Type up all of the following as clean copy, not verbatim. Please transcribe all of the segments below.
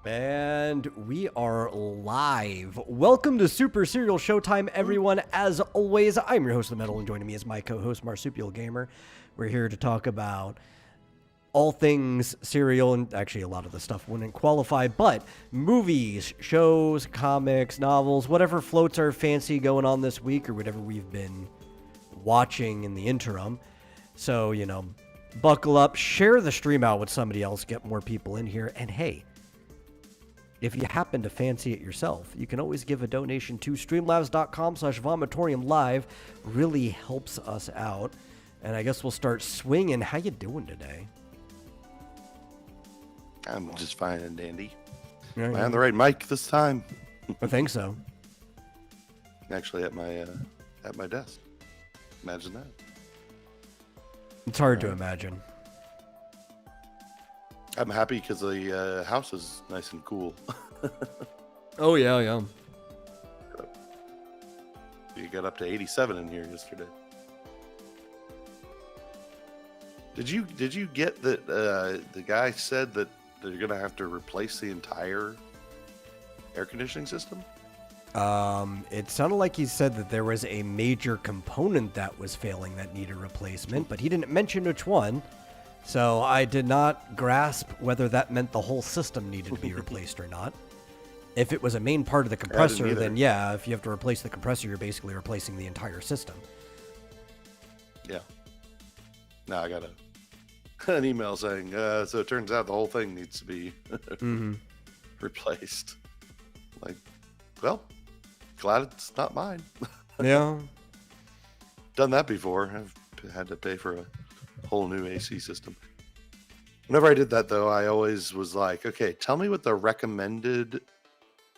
And we are live. Welcome to Super Serial Showtime, everyone. As always, I'm your host, The Metal, and joining me is my co-host, Marsupial Gamer. We're here to talk about all things serial, and actually a lot of the stuff wouldn't qualify, but movies, shows, comics, novels, whatever floats our fancy going on this week, or whatever we've been watching in the interim. So, buckle up, share the stream out with somebody else, get more people in here, and hey, if you happen to fancy it yourself, you can always give a donation to streamlabs.com/vomitoriumlive. Really helps us out. And I guess we'll start swinging. How you doing today? I'm just fine and dandy. Yeah, Am I on the right mic this time? I think so. Actually, at my desk. Imagine that. It's hard to imagine. I'm happy because the house is nice and cool. Oh, yeah. You got up to 87 in here yesterday. Did you get that the guy said that they're going to have to replace the entire air conditioning system? It sounded like he said that there was a major component that was failing that needed replacement, but he didn't mention which one. So I did not grasp whether that meant the whole system needed to be replaced or not. If it was a main part of the compressor, then yeah, if you have to replace the compressor, you're basically replacing the entire system. Yeah. Now I got an email saying, so it turns out the whole thing needs to be replaced. Like, well, glad it's not mine. Yeah. Done that before. I've had to pay for a whole new AC system. Whenever I did that, though, I always was like, okay, tell me what the recommended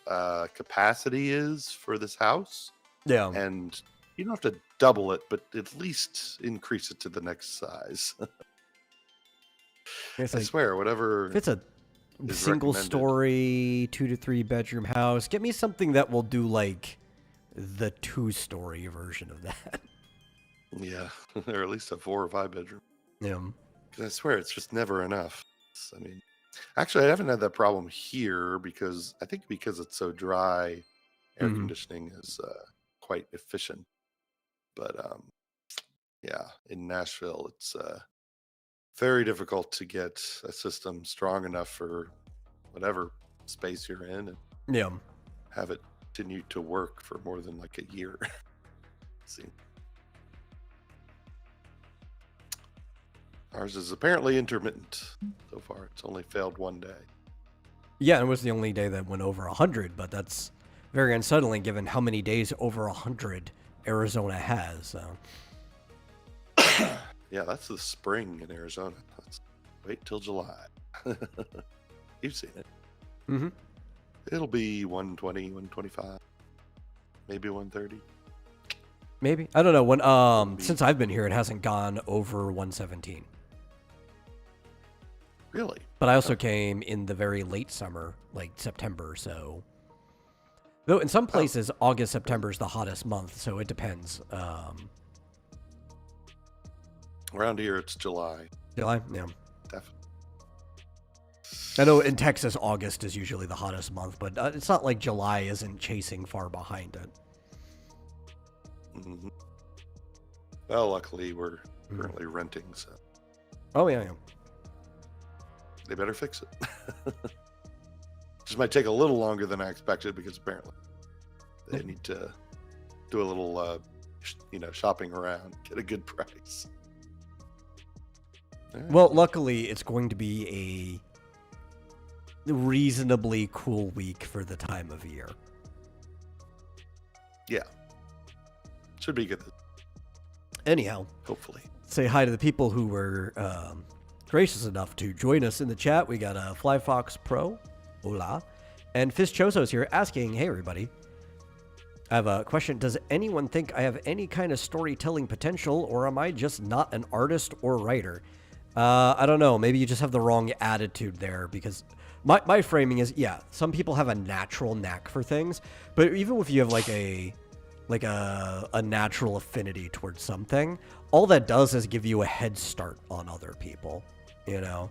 capacity is for this house. Yeah. And you don't have to double it, but at least increase it to the next size. I swear, whatever. If it's a single story, 2 to 3 bedroom house, get me something that will do like the 2-story version of that. Yeah, or at least a 4 or 5 bedroom. Yeah. Because I swear it's just never enough. I mean, actually, I haven't had that problem here because it's so dry, air conditioning is quite efficient. But yeah, in Nashville, it's very difficult to get a system strong enough for whatever space you're in and have it continue to work for more than like a year. See. Ours is apparently intermittent so far. It's only failed one day. Yeah, it was the only day that went over 100, but that's very unsettling given how many days over 100 Arizona has. So. Yeah, that's the spring in Arizona. Let's wait till July. You've seen it. Mm-hmm. It'll be 120, 125, maybe 130. Maybe. I don't know. When since I've been here, it hasn't gone over 117. Really? But I also came in the very late summer, like September, so. Though in some places, August, September is the hottest month, so it depends. Around here, it's July. July? Yeah. Definitely. I know in Texas, August is usually the hottest month, but it's not like July isn't chasing far behind it. Mm-hmm. Well, luckily, we're currently renting, so. Oh, yeah. They better fix it. Just might take a little longer than I expected because apparently they need to do a little, shopping around, get a good price. Right. Well, luckily, it's going to be a reasonably cool week for the time of year. Yeah. Should be good. Anyhow. Hopefully. Say hi to the people who were gracious enough to join us in the chat. We got Fly Fox Pro, hola, and Fizz Chozo's here asking, hey, everybody. I have a question. Does anyone think I have any kind of storytelling potential, or am I just not an artist or writer? I don't know. Maybe you just have the wrong attitude there, because my framing is, yeah, some people have a natural knack for things, but even if you have like a natural affinity towards something, all that does is give you a head start on other people, you know?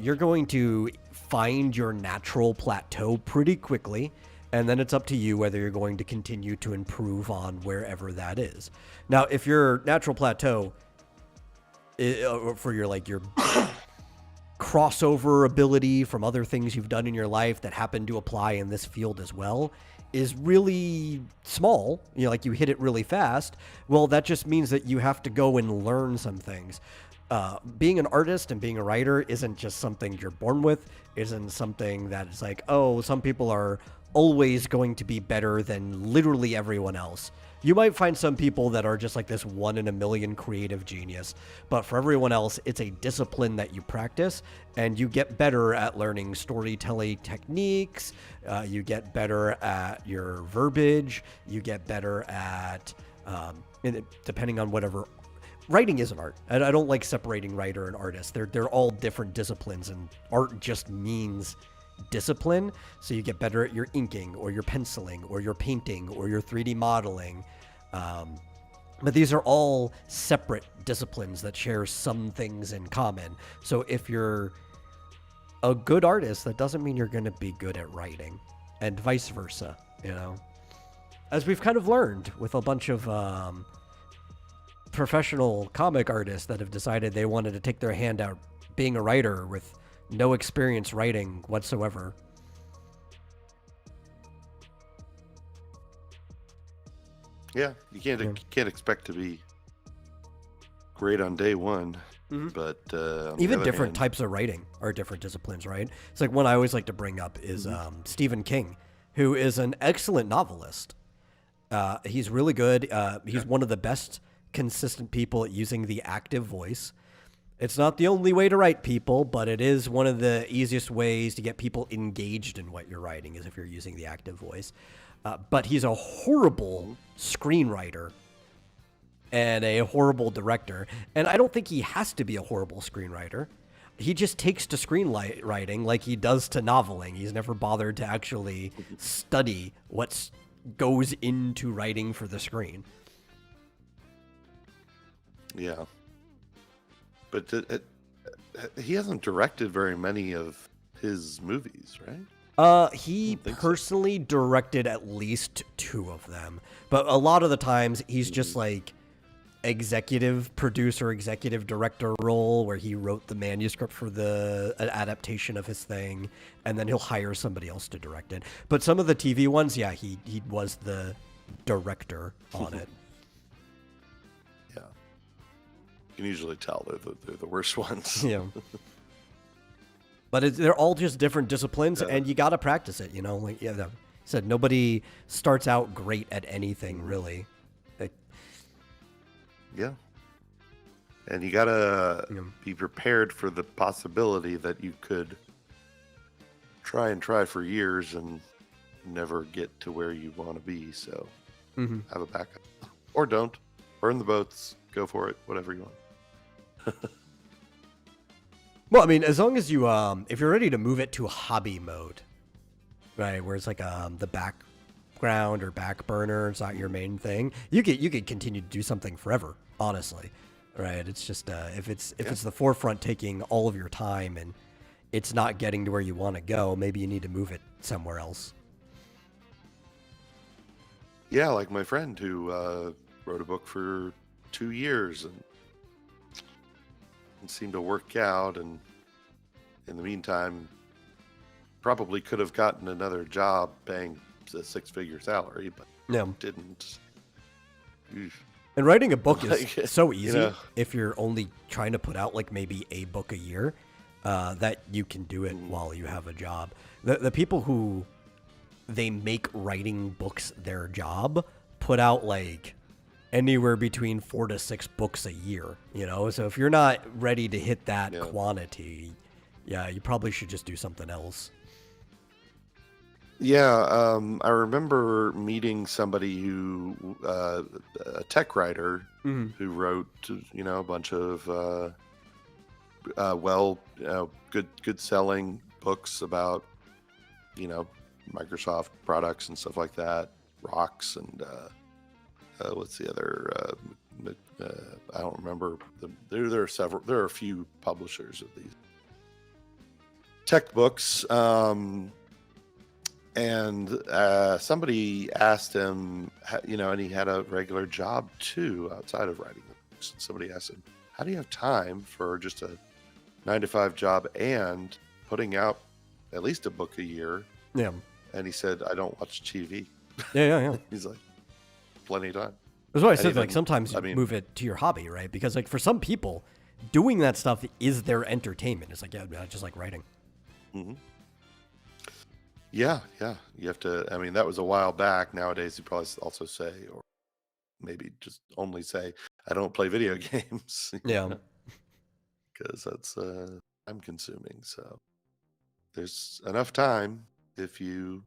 you're going to find your natural plateau pretty quickly, and then it's up to you whether you're going to continue to improve on wherever that is. Now, if your natural plateau for your crossover ability from other things you've done in your life that happen to apply in this field as well is really small, like you hit it really fast, well, that just means that you have to go and learn some things. Being an artist and being a writer isn't just something you're born with, isn't something that it's like, oh, some people are always going to be better than literally everyone else. You might find some people that are just like this 1 in a million creative genius, but for everyone else, it's a discipline that you practice, and you get better at learning storytelling techniques, you get better at your verbiage, you get better at, depending on whatever. Writing is an art. I don't like separating writer and artist. They're all different disciplines, and art just means discipline. So you get better at your inking or your penciling or your painting or your 3D modeling. But these are all separate disciplines that share some things in common. So if you're a good artist, that doesn't mean you're going to be good at writing, and vice versa, As we've kind of learned with a bunch of professional comic artists that have decided they wanted to take their hand out being a writer with no experience writing whatsoever. Yeah, you can't expect to be great on day one, but on even the other different hand, types of writing are different disciplines, right? It's like one I always like to bring up is Stephen King, who is an excellent novelist. He's really good. He's one of the best consistent people at using the active voice. It's not the only way to write, people, but it is one of the easiest ways to get people engaged in what you're writing is if you're using the active voice. But he's a horrible screenwriter and a horrible director. And I don't think he has to be a horrible screenwriter. He just takes to screenwriting like he does to noveling. He's never bothered to actually study what goes into writing for the screen. Yeah. But he hasn't directed very many of his movies, right? He personally directed at least 2 of them, but a lot of the times he's just like executive producer, executive director role where he wrote the manuscript for an adaptation of his thing, and then he'll hire somebody else to direct it. But some of the TV ones, yeah, he was the director on it. Yeah. You can usually tell they're the worst ones. Yeah. But they're all just different disciplines, and you got to practice it, Like said, nobody starts out great at anything, really. Yeah. And you got to be prepared for the possibility that you could try for years and never get to where you want to be. So have a backup. Or don't. Burn the boats. Go for it. Whatever you want. Well, I mean, as long as you, if you're ready to move it to hobby mode, right, where it's like the background or back burner, it's not your main thing, you could continue to do something forever, honestly, right? It's just if it's the forefront taking all of your time and it's not getting to where you want to go, maybe you need to move it somewhere else. Yeah, like my friend who wrote a book for 2 years and it seemed to work out, and in the meantime probably could have gotten another job paying a 6-figure salary, but didn't. And writing a book is so easy if you're only trying to put out like maybe a book a year, that you can do it while you have a job. The people who they make writing books their job put out like anywhere between 4 to 6 books a year, So if you're not ready to hit that quantity, you probably should just do something else. Yeah, I remember meeting somebody who, a tech writer who wrote, a bunch of, good selling books about, Microsoft products and stuff like that, rocks and, what's the other? I don't remember. There are a few publishers of these. tech books. And somebody asked him, and he had a regular job too outside of writing the books. And somebody asked him, how do you have time for just a 9-to-5 job and putting out at least a book a year? Yeah. And he said, I don't watch TV. Yeah. He's like, plenty of time. That's why I And said, even- like, sometimes you move it to your hobby, right? Because, like, for some people, doing that stuff is their entertainment. It's like, yeah, I just like writing. Mm-hmm. Yeah. You have to, that was a while back. Nowadays, you probably also say, or maybe just only say, I don't play video games. Yeah. Because that's time consuming. So there's enough time if you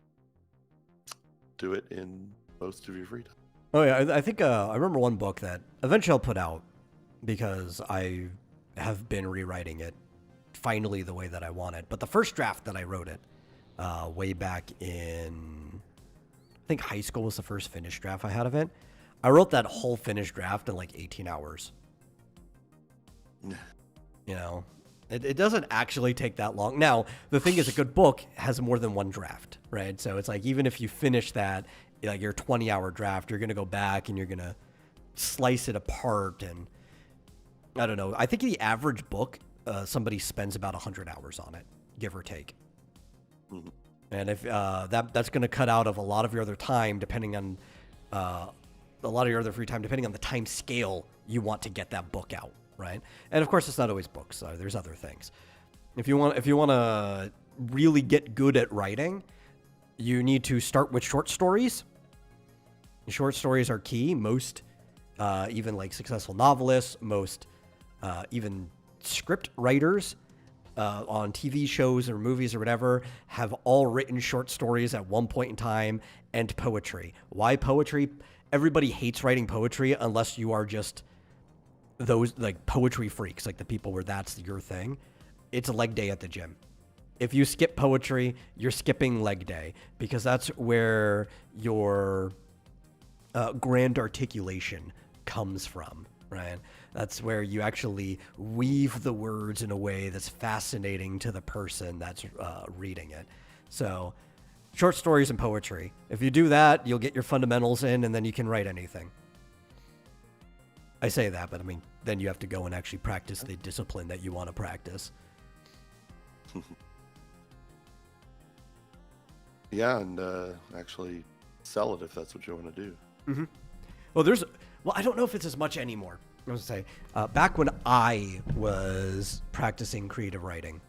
do it in most of your free time. Oh, yeah. I think I remember one book that eventually I'll put out because I have been rewriting it finally the way that I want it. But the first draft that I wrote it way back in, I think high school was the first finished draft I had of it. I wrote that whole finished draft in like 18 hours. It doesn't actually take that long. Now, the thing is, a good book has more than one draft, right? So it's like, even if you finish that, like your 20-hour draft, you're going to go back and you're going to slice it apart. And I don't know. I think the average book, somebody spends about 100 hours on it, give or take. Mm-hmm. And if that's going to cut out of a lot of your other time, depending on a lot of your other free time, depending on the time scale you want to get that book out. Right, and of course, it's not always books. There's other things. If you want to really get good at writing, you need to start with short stories. Short stories are key. Most, even like successful novelists, most even script writers on TV shows or movies or whatever have all written short stories at one point in time, and poetry. Why poetry? Everybody hates writing poetry unless you are just those like poetry freaks, like the people where that's your thing. It's a leg day at the gym. If you skip poetry, you're skipping leg day, because that's where your grand articulation comes from, right? That's where you actually weave the words in a way that's fascinating to the person that's reading it. So short stories and poetry. If you do that, you'll get your fundamentals in, and then you can write anything. I say that, but then you have to go and actually practice the discipline that you want to practice. Yeah, and actually sell it if that's what you want to do. Mm-hmm. Well, I don't know if it's as much anymore. I was going to say, back when I was practicing creative writing,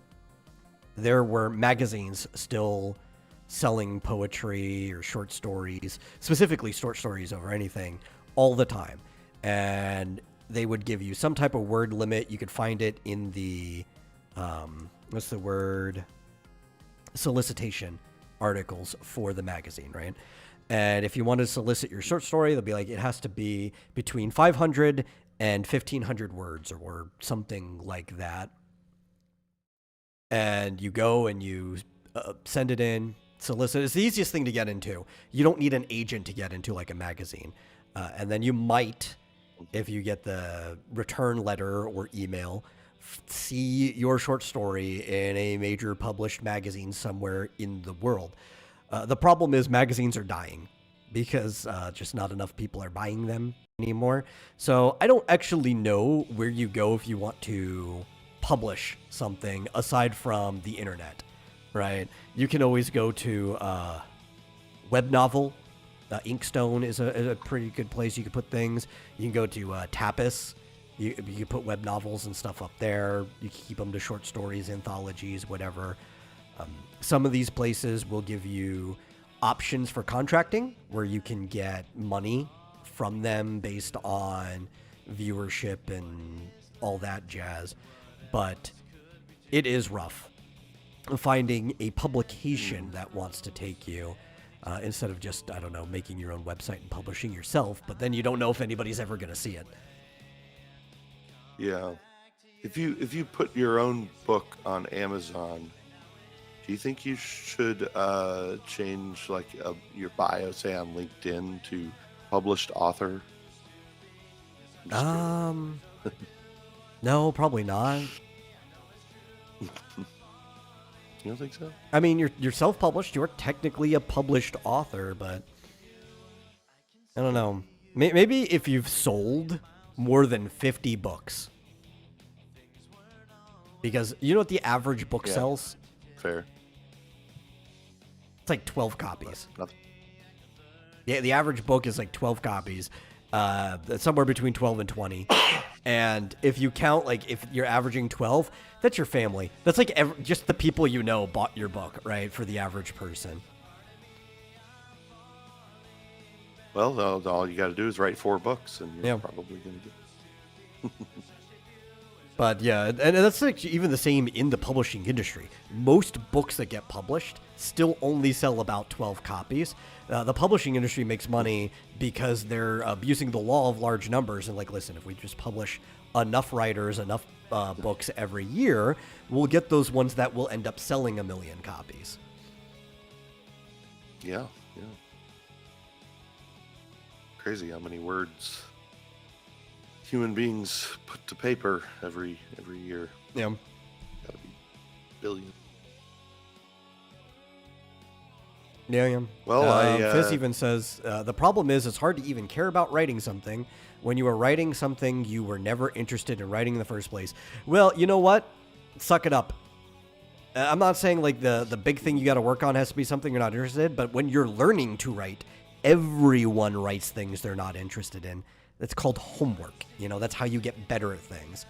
there were magazines still selling poetry or short stories, specifically short stories over anything, all the time. And they would give you some type of word limit. You could find it in the, solicitation articles for the magazine, right? And if you wanted to solicit your short story, they'll be like, it has to be between 500 and 1,500 words or something like that. And you go and you send it in, solicit. It's the easiest thing to get into. You don't need an agent to get into like a magazine. And then you might, if you get the return letter or email, see your short story in a major published magazine somewhere in the world. The problem is magazines are dying because just not enough people are buying them anymore. So I don't actually know where you go if you want to publish something aside from the internet, right? You can always go to Web Novel. Inkstone is a pretty good place you can put things. You can go to Tapas. You can put web novels and stuff up there. You can keep them to short stories, anthologies, whatever. Some of these places will give you options for contracting where you can get money from them based on viewership and all that jazz. But it is rough finding a publication that wants to take you. Instead of just, I don't know, making your own website and publishing yourself, but then you don't know if anybody's ever going to see it. Yeah. If you put your own book on Amazon, do you think you should change like your bio, say on LinkedIn, to published author? No, probably not. You don't think so? I mean, you're self-published. You're technically a published author, but I don't know. Maybe if you've sold more than 50 books. Because you know what the average book sells? Fair. It's like 12 copies. Nothing. Yeah, the average book is like 12 copies. Somewhere between 12 and 20. And if you count, like, if you're averaging 12, that's your family. That's like just the people you know bought your book, right, for the average person. Well, all you got to do is write 4 books, and you're Yeah. probably going to get. But yeah, and that's like even the same in the publishing industry. Most books that get published still only sell about 12 copies. The publishing industry makes money because they're abusing the law of large numbers. And like, listen, if we just publish enough writers, enough books every year, we'll get those ones that will end up selling 1 million copies. Yeah. Crazy how many words human beings put to paper every year. Yeah. Gotta be billion. Yeah. Well, Fizz even says, the problem is it's hard to even care about writing something when you are writing something you were never interested in writing in the first place. Well, you know what? Suck it up. I'm not saying like the big thing you got to work on has to be something you're not interested in, but when you're learning to write, everyone writes things they're not interested in. That's called homework. You know, that's how you get better at things,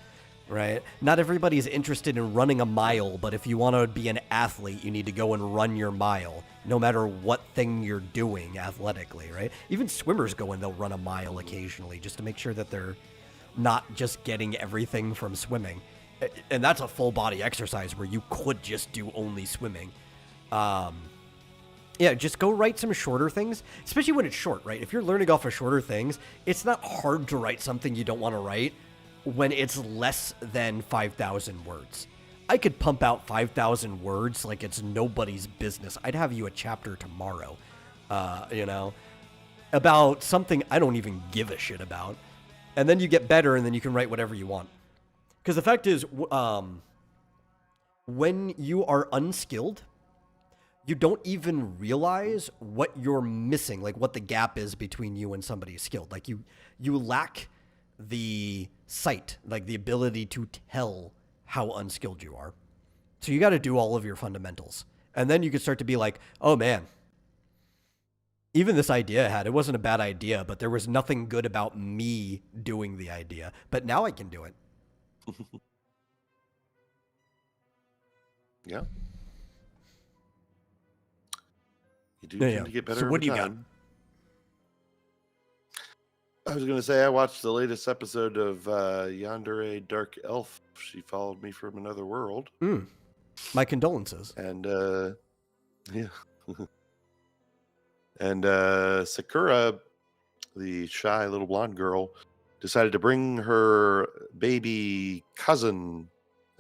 right? Not everybody's interested in running a mile, but if you want to be an athlete, you need to go and run your mile, no matter what thing you're doing athletically, right? Even swimmers go and they'll run a mile occasionally just to make sure that they're not just getting everything from swimming. And that's a full body exercise where you could just do only swimming. Yeah, just go write some shorter things, especially when it's short, right? If you're learning off of shorter things, it's not hard to write something you don't want to write when it's less than 5,000 words. I could pump out 5,000 words like it's nobody's business. I'd have you a chapter tomorrow, about something I don't even give a shit about. And then you get better, and then you can write whatever you want. Because the fact is, when you are unskilled, you don't even realize what you're missing, like what the gap is between you and somebody skilled. Like you lack the sight, like the ability to tell how unskilled you are. So you got to do all of your fundamentals. And then you can start to be like, oh man, even this idea I had, it wasn't a bad idea, but there was nothing good about me doing the idea. But now I can do it. Yeah. You do tend to get better. So what do you got? I was going to say I watched the latest episode of Yandere Dark Elf. She followed me from another world. My condolences. And yeah. And Sakura, the shy little blonde girl, decided to bring her baby cousin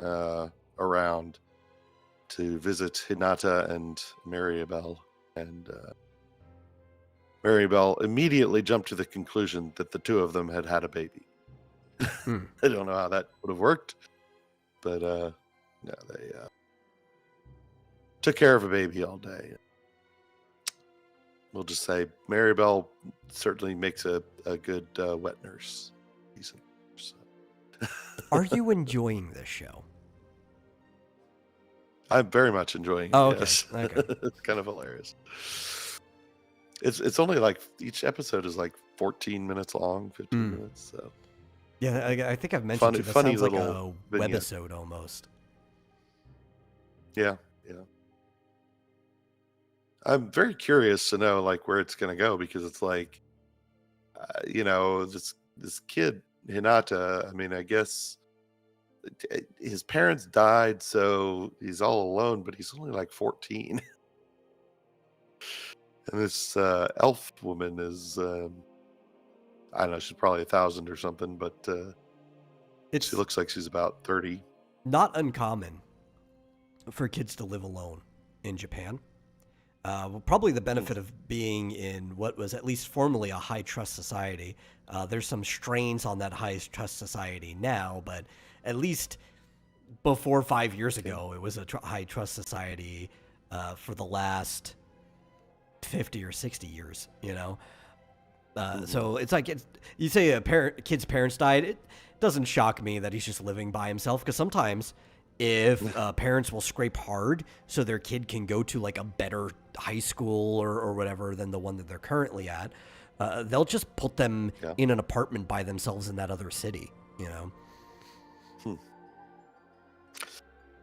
around to visit Hinata and Maribel. And Maribel immediately jumped to the conclusion that the two of them had had a baby. I don't know how that would have worked, but no, they took care of a baby all day. We'll just say Maribel certainly makes a good wet nurse. Decent nurse. Are you enjoying this show? I'm very much enjoying it. Oh, okay. Yes. Okay. It's kind of hilarious. It's only like each episode is like 14 minutes long, 15 minutes. So yeah, I think I've mentioned it. That funny sounds like a little vignette. webisode almost. Yeah. I'm very curious to know like where it's going to go, because it's like, this kid Hinata. I mean, I guess his parents died, so he's all alone, but he's only like 14. And this elf woman is, I don't know, she's probably 1,000 or something, but she looks like she's about 30. Not uncommon for kids to live alone in Japan. Probably the benefit of being in what was at least formerly a high trust society. There's some strains on that high trust society now, but at least before 5 years ago, it was a high trust society for the last 50 or 60 years, you know? So it's like, you say kid's parents died, it doesn't shock me that he's just living by himself, because sometimes if parents will scrape hard so their kid can go to like a better high school or whatever than the one that they're currently at, they'll just put them in an apartment by themselves in that other city, you know?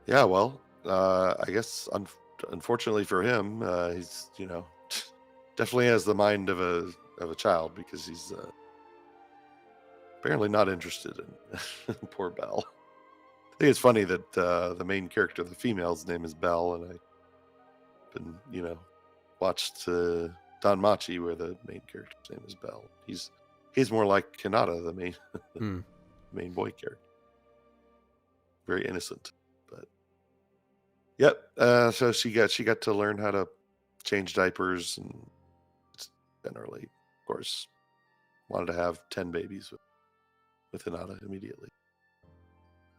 Yeah, well, I guess unfortunately for him, he's, you know, definitely has the mind of a child, because he's apparently not interested in poor Belle. I think it's funny that the main character, the female's name is Belle, and I've been, you know, watched Don Machi, where the main character's name is Belle. He's more like Kanata, the main boy character. Very innocent, but yep. So she got to learn how to change diapers, and generally, of course, wanted to have 10 babies with Hinata immediately.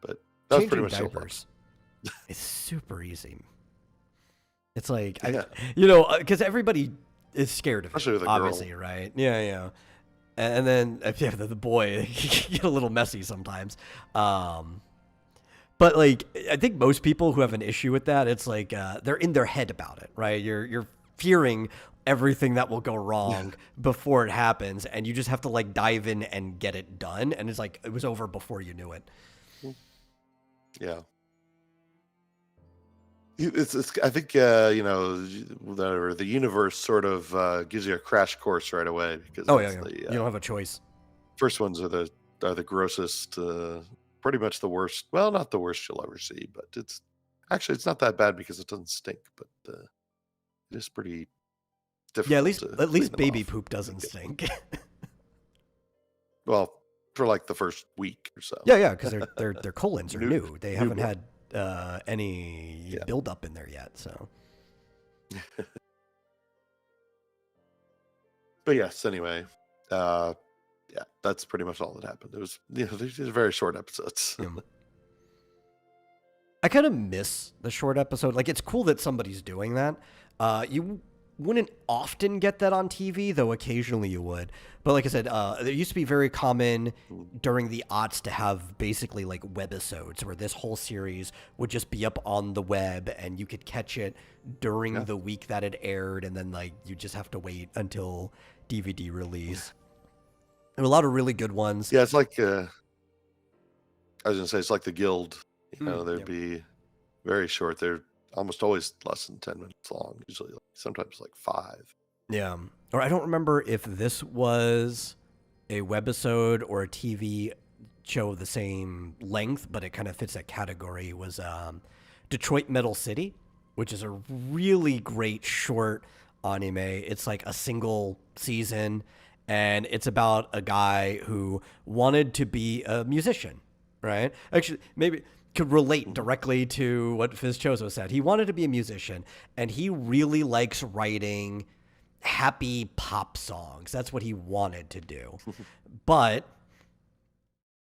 But that was pretty much diapers. It's super easy. It's like, you know, because everybody is scared of it, obviously, right? Yeah. And then the boy can get a little messy sometimes. But like, I think most people who have an issue with that, it's like they're in their head about it, right? You're fearing everything that will go wrong before it happens, and you just have to like dive in and get it done, and it's like it was over before you knew it. Yeah. It's I think you know, the universe sort of gives you a crash course right away, because you don't have a choice. First ones are the grossest, pretty much the worst. Well, not the worst you'll ever see, but it's not that bad because it doesn't stink, but it is pretty difficult. Yeah, at least baby poop doesn't stink. Well, for like the first week or so. Yeah, because their colons are new. They haven't had any buildup in there yet, so. But yes, anyway, yeah, that's pretty much all that happened. It was, you know, these are very short episodes. I kind of miss the short episode. Like, it's cool that somebody's doing that. You wouldn't often get that on TV, though occasionally you would. But like I said, it used to be very common during the aughts to have basically like webisodes, where this whole series would just be up on the web and you could catch it during the week that it aired, and then like you just have to wait until DVD release. There were a lot of really good ones. Yeah, it's like I was gonna say, it's like the Guild. You know, they'd be very short. They're almost always less than 10 minutes long. Usually, sometimes like 5. Yeah. Or I don't remember if this was a webisode or a TV show of the same length, but it kind of fits that category. It was Detroit Metal City, which is a really great short anime. It's like a single season, and it's about a guy who wanted to be a musician, right? Actually, maybe could relate directly to what Fizchozo said. He wanted to be a musician, and he really likes writing happy pop songs. That's what he wanted to do. But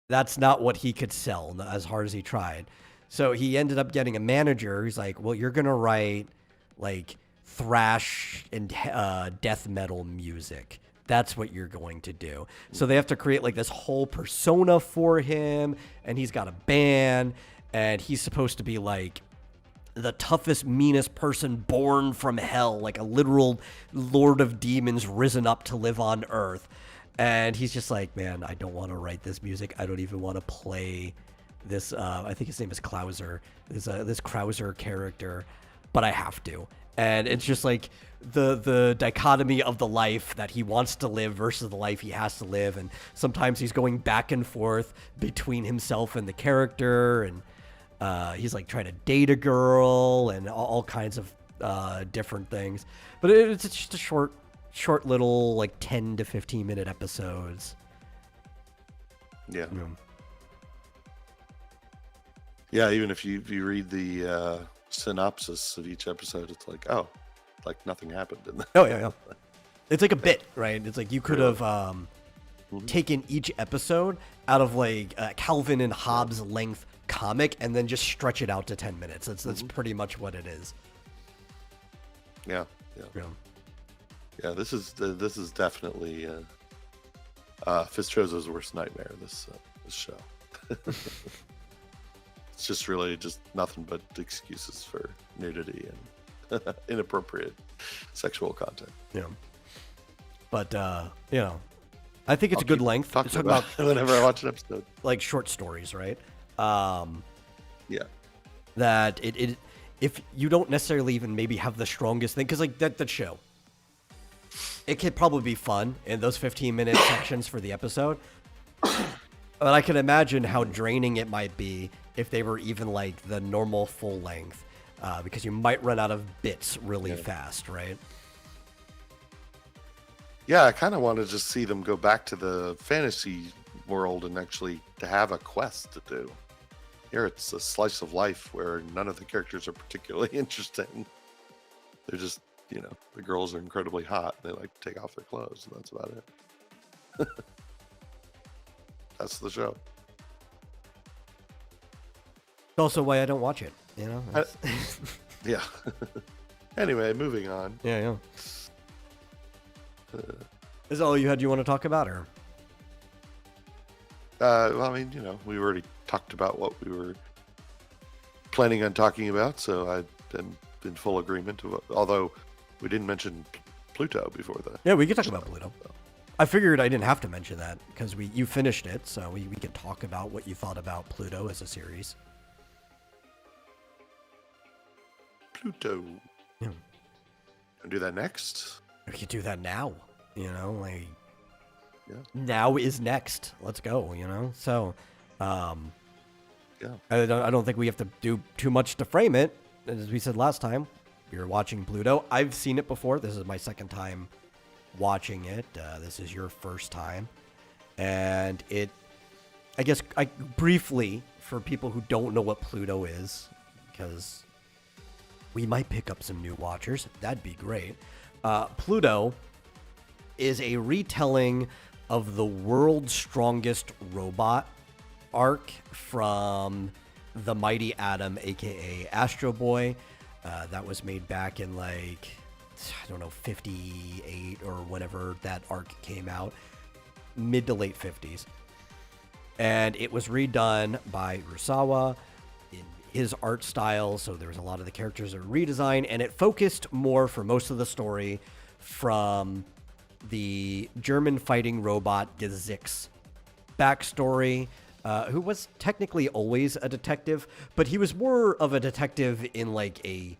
that's not what he could sell, as hard as he tried. So he ended up getting a manager who's like, well, you're going to write like thrash and death metal music. That's what you're going to do. So they have to create like this whole persona for him, and he's got a band, and he's supposed to be like the toughest, meanest person born from hell, like a literal lord of demons risen up to live on earth. And he's just like, man, I don't want to write this music. I don't even want to play this. I think his name is Klauser. This Krauser character, but I have to. And it's just like the dichotomy of the life that he wants to live versus the life he has to live. And sometimes he's going back and forth between himself and the character, and he's like trying to date a girl and all kinds of different things. But it's just a short little like 10 to 15 minute episodes. Yeah. Yeah, even if you read the synopsis of each episode, it's like, oh, like nothing happened in that. Oh yeah. It's like a bit, right? It's like you could have taken each episode out of like Calvin and Hobbes length comic and then just stretch it out to 10 minutes. That's pretty much what it is. Yeah. This is definitely Fistrozo's worst nightmare. This show. It's just really just nothing but excuses for nudity and inappropriate sexual content. Yeah. But I think it's a good length. Talk about whenever I watch an episode. Like short stories, right? Yeah. That it if you don't necessarily even maybe have the strongest thing, because like that show, it could probably be fun in those 15-minute sections for the episode. But I can imagine how draining it might be if they were even like the normal full length, because you might run out of bits really fast, right? Yeah, I kind of want to just see them go back to the fantasy world and actually to have a quest to do. Here it's a slice of life where none of the characters are particularly interesting. They're just, the girls are incredibly hot and they like to take off their clothes, and that's about it. That's the show. It's also why I don't watch it, Yeah. Anyway, moving on. Yeah. Is that all you had you want to talk about, or? Well, I mean, we already talked about what we were planning on talking about, so I'm in full agreement. Although we didn't mention Pluto before that. Yeah, we could talk about Pluto. I figured I didn't have to mention that because you finished it, so we could talk about what you thought about Pluto as a series. Pluto. Yeah. And do that next. We could do that now. Now is next. Let's go. So, yeah. I don't think we have to do too much to frame it. As we said last time, we were watching Pluto. I've seen it before. This is my second time watching it. This is your first time, and I guess briefly for people who don't know what Pluto is, because we might pick up some new watchers. That'd be great. Pluto is a retelling of the World's Strongest Robot arc from The Mighty Atom, aka Astro Boy. That was made back in 58 or whenever that arc came out, mid to late 50s. And it was redone by Urasawa in his art style, so there was a lot of the characters that were redesigned, and it focused more for most of the story from the German fighting robot Gesicht's backstory, who was technically always a detective, but he was more of a detective in a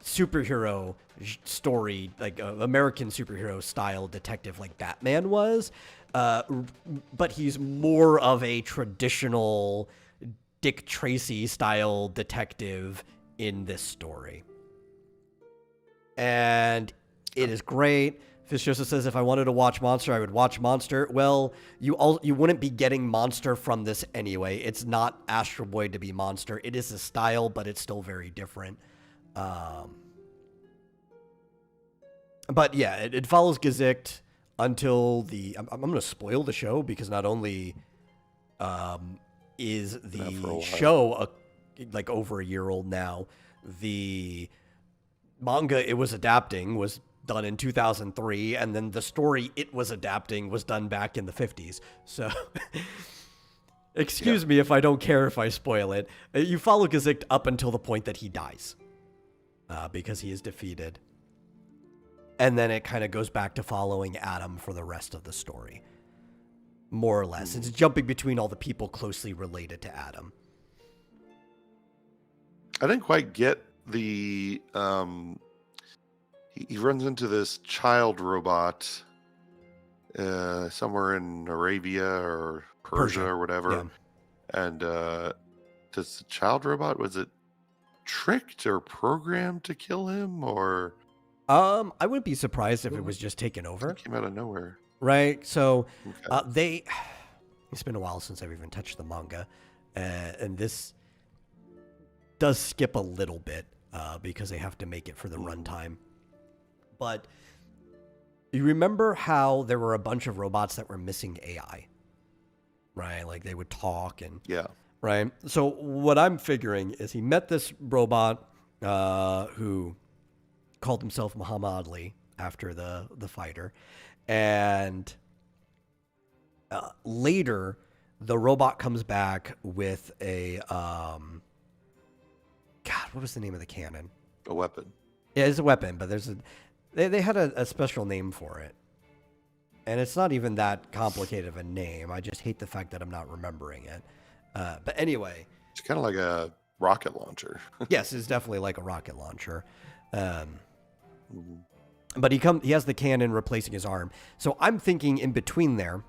superhero story, like American superhero style detective like Batman was, but he's more of a traditional Dick Tracy style detective in this story. And it is great. Fischosa says, if I wanted to watch Monster, I would watch Monster. Well, you wouldn't be getting Monster from this anyway. It's not Astro Boy to be Monster. It is a style, but it's still very different. But yeah, it follows Gesicht until I'm going to spoil the show, because not only is the show over a year old now, the manga it was adapting was done in 2003, and then the story it was adapting was done back in the 50s. So excuse me if I don't care if I spoil it. You follow Gesicht up until the point that he dies, because he is defeated. And then it kind of goes back to following Adam for the rest of the story, more or less. It's jumping between all the people closely related to Adam. I didn't quite get the he runs into this child robot somewhere in Arabia or Persia or whatever. Yeah. And does the child robot, was it tricked or programmed to kill him, or? I wouldn't be surprised if it was just taken over. It came out of nowhere. Right. So it's been a while since I've even touched the manga. And this does skip a little bit because they have to make it for the runtime. But you remember how there were a bunch of robots that were missing AI, right? Like they would talk and right? So what I'm figuring is he met this robot who called himself Muhammad Ali after the fighter, and later the robot comes back with a God, what was the name of the cannon? A weapon. Yeah, it's a weapon, but they had a special name for it. And it's not even that complicated of a name. I just hate the fact that I'm not remembering it. But anyway. It's kind of like a rocket launcher. Yes, it's definitely like a rocket launcher. Mm-hmm. But he has the cannon replacing his arm. So I'm thinking in between there,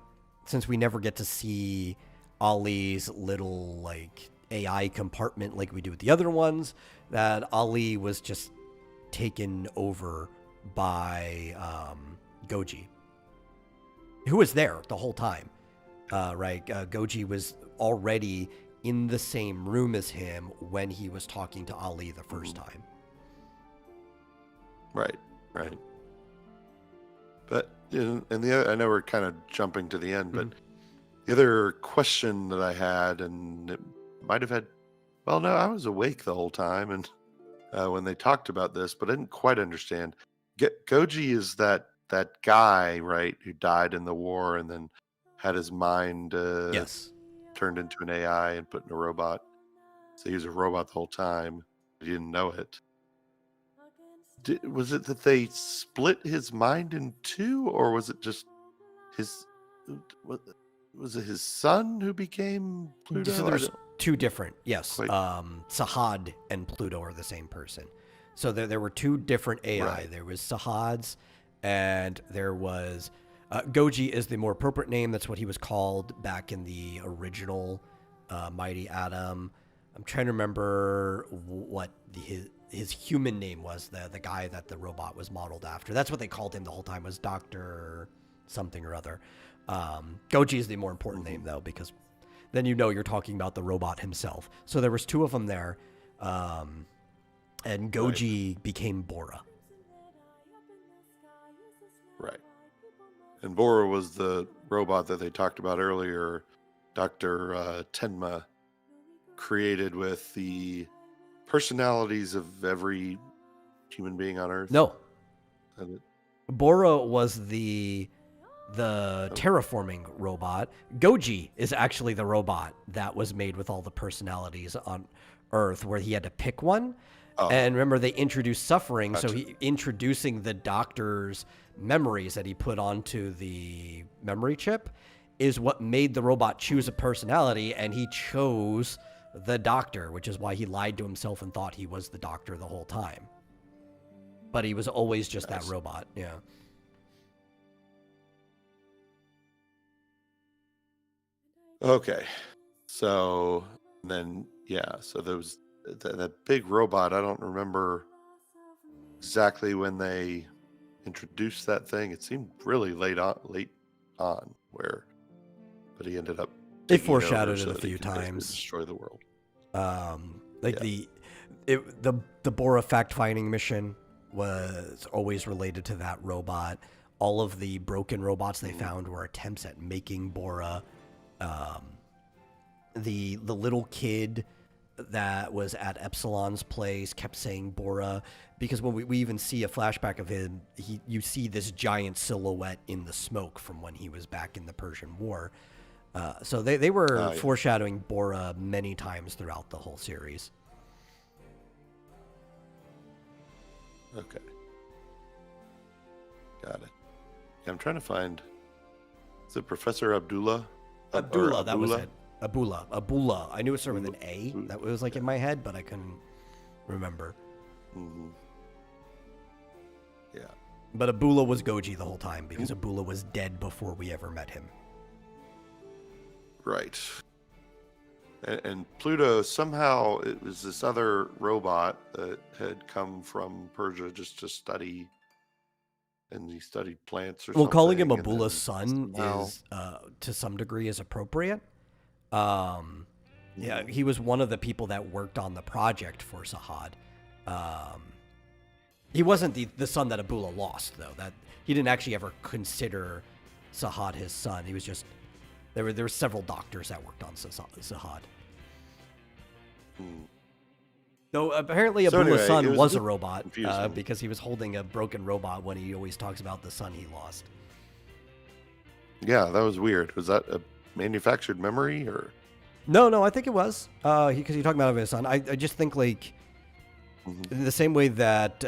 since we never get to see Ali's little like AI compartment like we do with the other ones, that Ali was just taken over by Goji, who was there the whole time, right? Goji was already in the same room as him when he was talking to Ali the first time. Right. But and the other, I know we're kind of jumping to the end, but the other question that I had, and it might have had, well, no, I was awake the whole time, and when they talked about this, but I didn't quite understand. Goji is that guy, right, who died in the war and then had his mind Yes. turned into an AI and put in a robot. So he was a robot the whole time. He didn't know it. Was it that they split his mind in two, or was it just his? Was it his son who became Pluto? So there's two different. Yes, Sahad and Pluto are the same person. So there were two different AI. Right. There was Sahad's, and there was Goji is the more appropriate name. That's what he was called back in the original Mighty Atom. I'm trying to remember what his human name was, the guy that the robot was modeled after. That's what they called him the whole time, was Dr. something or other. Goji is the more important name, though, because then you know you're talking about the robot himself. So there was two of them there, and Goji became Bora. Right. And Bora was the robot that they talked about earlier, Dr. Tenma created with the personalities of every human being on Earth. No. Bora was the terraforming robot. Goji is actually the robot that was made with all the personalities on Earth, where he had to pick one. Oh. And remember, they introduced suffering, gotcha. So introducing the doctor's memories that he put onto the memory chip is what made the robot choose a personality, and he chose the doctor, which is why he lied to himself and thought he was the doctor the whole time. But he was always just that robot, yeah. Okay, so then, yeah, so there was that big robot. I don't remember exactly when they introduced that thing. It seemed really late on, but he ended up. They foreshadowed it a few times. Destroy the world. The Bora fact-finding mission was always related to that robot. All of the broken robots they found were attempts at making Bora. The little kid that was at Epsilon's place kept saying Bora, because when we even see a flashback of him, you see this giant silhouette in the smoke from when he was back in the Persian War. So they were foreshadowing Bora many times throughout the whole series. Okay. Got it. Yeah, I'm trying to find... Is it Professor Abdullah? Abdullah, that was it. Abdullah. I knew it started with an A. That was like in my head, but I couldn't remember. Mm-hmm. Yeah. But Abdullah was Goji the whole time, because Abdullah was dead before we ever met him. Right. And Pluto, somehow, it was this other robot that had come from Persia just to study, and he studied plants or something. Well, calling him Abdullah's son is, to some degree, is appropriate. Yeah, he was one of the people that worked on the project for Sahad. He wasn't the son that Abdullah lost, though. That he didn't actually ever consider Sahad his son. He was just... There were several doctors that worked on Sahad. Hmm. Though apparently So Abula's anyway, it son was a was a bit robot confusing. because he was holding a broken robot when he always talks about the son he lost. Yeah, that was weird. Was that a manufactured memory or? No, I think it was because you're talking about his son. I just think like Mhm. in the same way that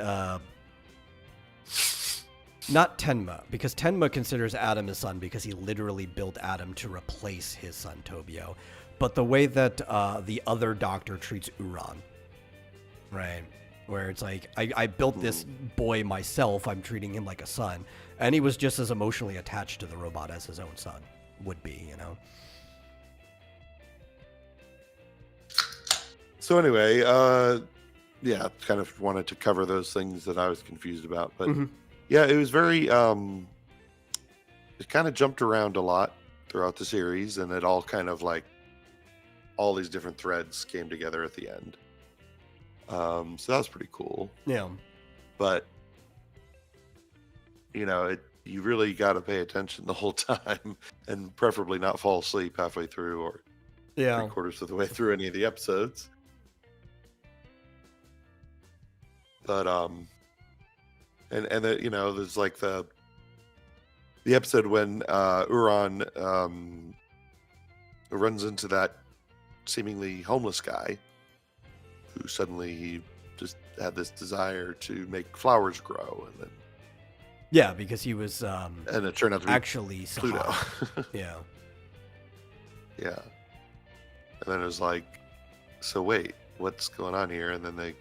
not Tenma, because Tenma considers Adam his son because he literally built Adam to replace his son Tobio, but the way that the other doctor treats Uran, right? Where it's like, I built this boy myself, I'm treating him like a son. And he was just as emotionally attached to the robot as his own son would be, you know? So anyway, yeah, kind of wanted to cover those things that I was confused about. But Mm-hmm. yeah, it was very, it kind of jumped around a lot throughout the series, and it all kind of like, all these different threads came together at the end. So that was pretty cool. Yeah. But you really got to pay attention the whole time, and preferably not fall asleep halfway through or Yeah. 3/4 of the way through any of the episodes. But and there's like the episode when Uran runs into that seemingly homeless guy who suddenly he just had this desire to make flowers grow, and then Yeah, because he was and it turned out to be actually Pluto. Sahara. Yeah. Yeah. And then it was like, so wait, what's going on here? And then they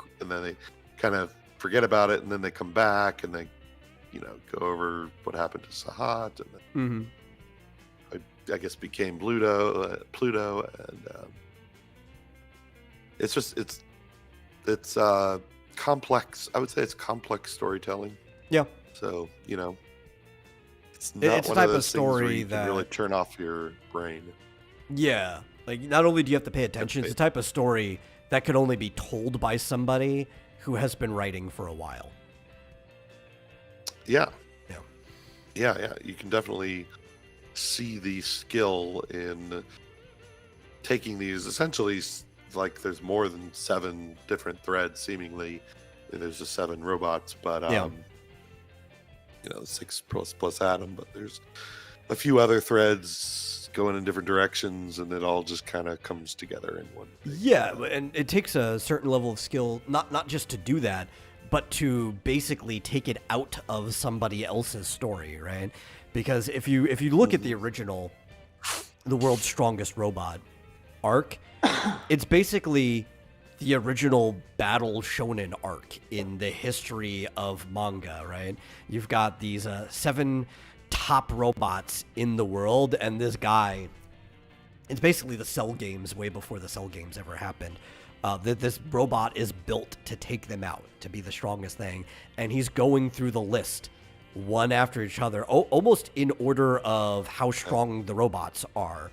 kind of forget about it, and then they come back and they go over what happened to Sahat, and then Mm-hmm. I guess became Pluto, and it's just it's complex. I would say it's complex storytelling. Yeah. So it's not It's a one type of of those things where story you that can really turn off your brain. Yeah. Like, not only do you have to pay attention, it's a type of story that could only be told by somebody who has been writing for a while. Yeah. Yeah. Yeah. You can definitely see the skill in taking these essentially, like there's more than 7 different threads seemingly. And there's just 7 robots, but 6 plus Adam, but there's a few other threads going in different directions, and it all just kind of comes together in one thing. Yeah, and it takes a certain level of skill, not just to do that, but to basically take it out of somebody else's story, right? Because if you look at the original, The World's Strongest Robot arc, it's basically the original battle shonen arc in the history of manga, right? You've got these 7 top robots in the world, and this guy, it's basically the Cell games way before the Cell games ever happened. That this robot is built to take them out, to be the strongest thing, and he's going through the list one after each other, almost in order of how strong the robots are,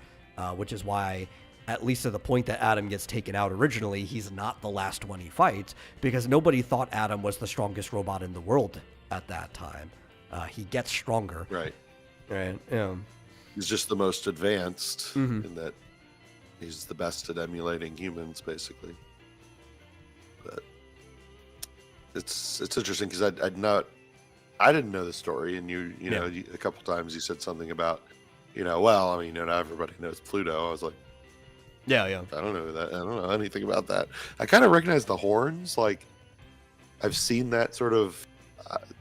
which is why, at least to the point that Adam gets taken out originally, he's not the last one he fights, because nobody thought Adam was the strongest robot in the world at that time. He gets stronger. Right. Yeah. He's just the most advanced in that he's the best at emulating humans, basically. But it's interesting because I didn't know the story, and a couple times you said something about not everybody knows Pluto. I was like, Yeah. I don't know that. I don't know anything about that. I kind of recognize the horns. Like, I've seen that sort of,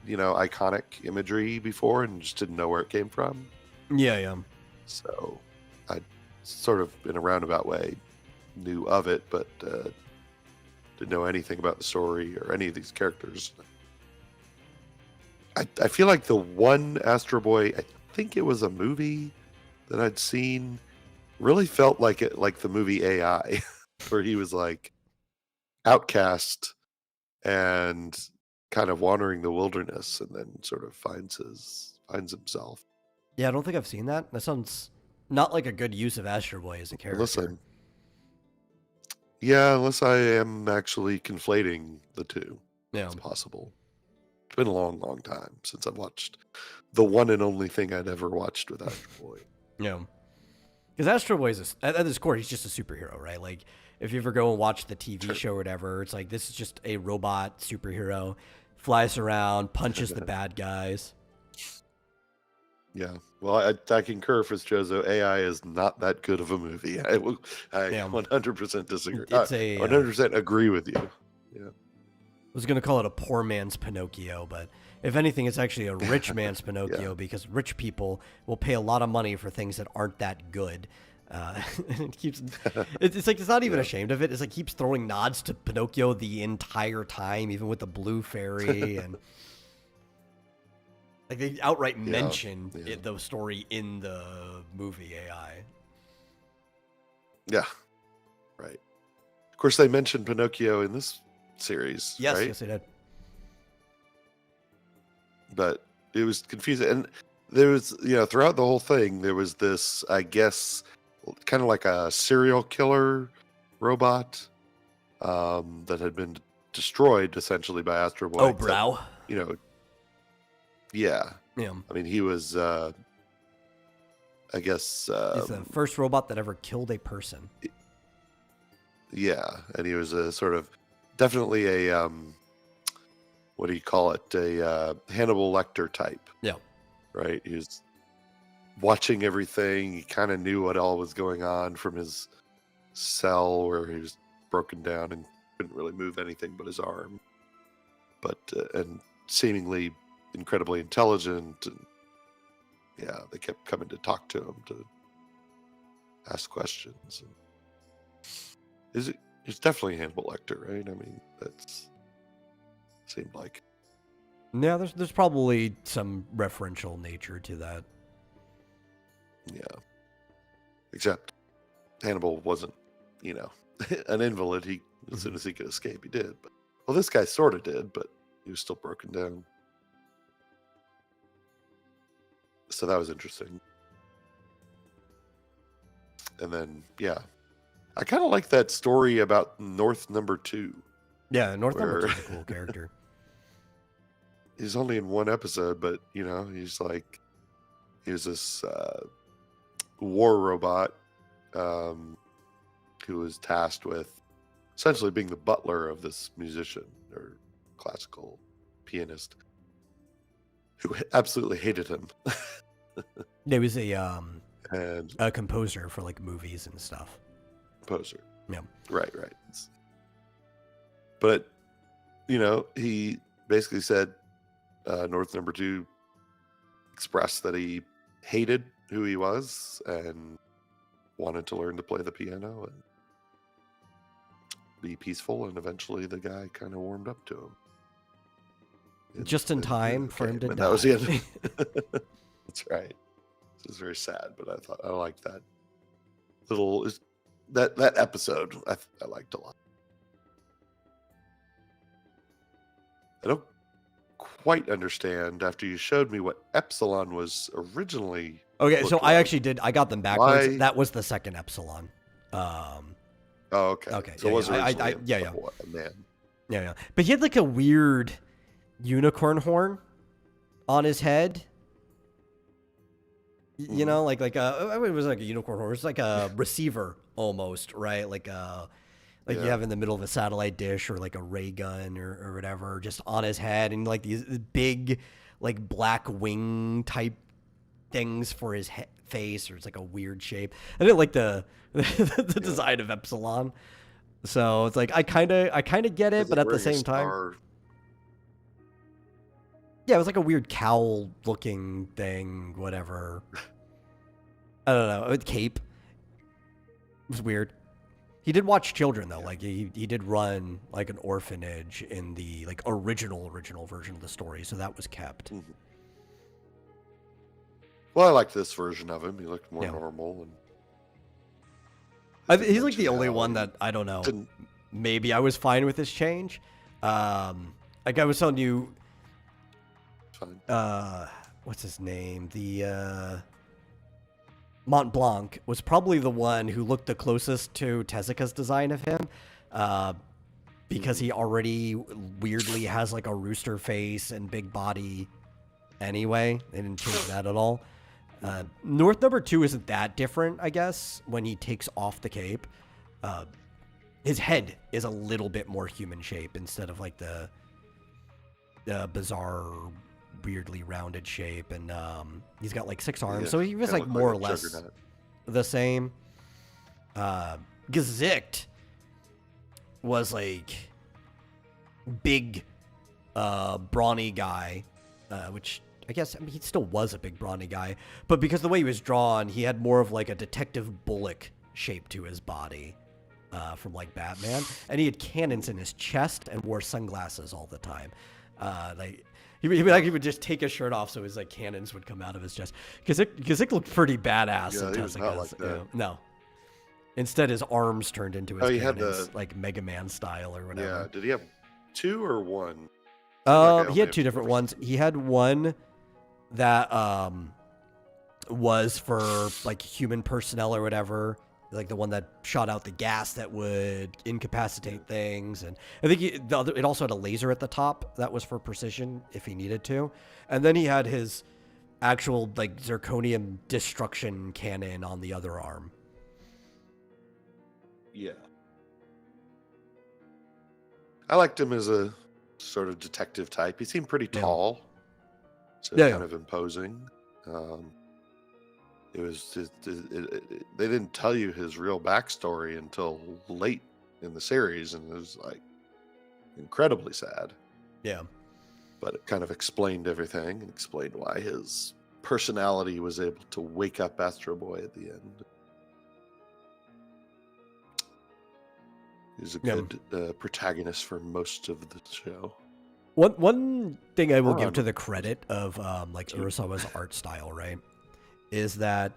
iconic imagery before, and just didn't know where it came from. Yeah. So, I sort of, in a roundabout way, knew of it, but didn't know anything about the story or any of these characters. I feel like the one Astro Boy, I think it was a movie that I'd seen, really felt like the movie AI, where he was like outcast and kind of wandering the wilderness, and then sort of finds himself. Yeah, I don't think I've seen that. That sounds not like a good use of Astro Boy as a character. Unless I am actually conflating the two. Yeah. It's possible. It's been a long, long time since I've watched the one and only thing I'd ever watched with Astro Boy. Yeah. Because Astro Boy at his core, he's just a superhero, right? Like, if you ever go and watch the TV show or whatever, it's like this is just a robot superhero, flies around, punches the bad guys. Yeah. Well, I concur with Jozo. AI is not that good of a movie. I 100% disagree. It's 100% agree with you. Yeah. I was going to call it a poor man's Pinocchio, but if anything, it's actually a rich man's Pinocchio because rich people will pay a lot of money for things that aren't that good. It keeps. It's like it's not even ashamed of it. It's like keeps throwing nods to Pinocchio the entire time, even with the blue fairy, and like they outright mention the story in the movie AI. Yeah, right. Of course, they mentioned Pinocchio in this series. Yes, right? yes, they did. But it was confusing, and there was, throughout the whole thing, there was this, I guess, kind of like a serial killer robot that had been destroyed essentially by Astro Boy. Oh, Brow. Yeah. Yeah. I mean, he was, I guess, he's the first robot that ever killed a person. Yeah, and he was a sort of definitely a what do you call it? A Hannibal Lecter type. Yeah. Right. He was watching everything. He kind of knew what all was going on from his cell where he was broken down and couldn't really move anything but his arm. But and seemingly incredibly intelligent, and yeah, they kept coming to talk to him to ask questions. And it's definitely Hannibal Lecter, right? I mean, that's seemed like. Yeah, there's probably some referential nature to that. Yeah. Except Hannibal wasn't, an invalid. He as soon as he could escape, he did. But well, this guy sort of did, but he was still broken down. So that was interesting. And then, yeah, I kind of like that story about North Number 2. Yeah, North Number 2 is a cool character. He's only in one episode, but he's like, he was this war robot who was tasked with essentially being the butler of this musician or classical pianist who absolutely hated him. There was a composer for like movies and stuff. Composer. Yeah. Right. But, he basically said North Number 2 expressed that he hated who he was and wanted to learn to play the piano and be peaceful, and eventually the guy kind of warmed up to him. Just in time for him to die. That was the end. That's right. This is very sad, but I liked that little that episode. I liked a lot. I don't quite understand after you showed me what Epsilon was originally. Okay, so I like. actually did. I got them backwards. Why? That was the second Epsilon. Oh, okay. Okay. So it was originally a man. Yeah. But he had like a weird unicorn horn on his head. You know, like it was like a unicorn horn. It was like a receiver almost, right? Like you have in the middle of a satellite dish or like a ray gun or whatever, just on his head, and like these big, like black wing type things for his face, or it's like a weird shape. I didn't like the design of Epsilon, so it's like I kind of get it, but at the same time, yeah, it was like a weird cowl looking thing, whatever. I don't know, a cape. It was weird. He did watch children though, like he did run like an orphanage in the like original version of the story, so that was kept. Mm-hmm. Well, I liked this version of him. He looked more normal, and he's like the only one that I don't know. Maybe I was fine with this change. Like I was telling you, what's his name? The Mont Blanc was probably the one who looked the closest to Tezuka's design of him, because he already weirdly has like a rooster face and big body. Anyway, they didn't change that at all. North Number 2 isn't that different, I guess, when he takes off the cape. his head is a little bit more human shape instead of like the bizarre, weirdly rounded shape, and he's got like 6 arms, so he was like more or less the same. Gezicht was like big, brawny guy, which I guess, I mean, he still was a big brawny guy, but because the way he was drawn, he had more of like a Detective Bullock shape to his body, from like Batman, and he had cannons in his chest and wore sunglasses all the time. Like he would just take his shirt off so his like cannons would come out of his chest. Because it looked pretty badass. Yeah, in he was not like Tessica's, that. No. Instead, his arms turned into his he had cannons, like Mega Man style or whatever. Yeah, did he have 2 or 1? He had 2 different ones. He had one that was for like human personnel or whatever, like the one that shot out the gas that would incapacitate things, and I think it also had a laser at the top that was for precision if he needed to, and then he had his actual like zirconium destruction cannon on the other arm. Yeah. I liked him as a sort of detective type. He seemed pretty tall, so kind of imposing. It was they didn't tell you his real backstory until late in the series, and it was like incredibly sad. Yeah. But it kind of explained everything and explained why his personality was able to wake up Astro Boy at the end. He's a good protagonist for most of the show. One thing I will give to the credit of like Urasawa's art style, right, is that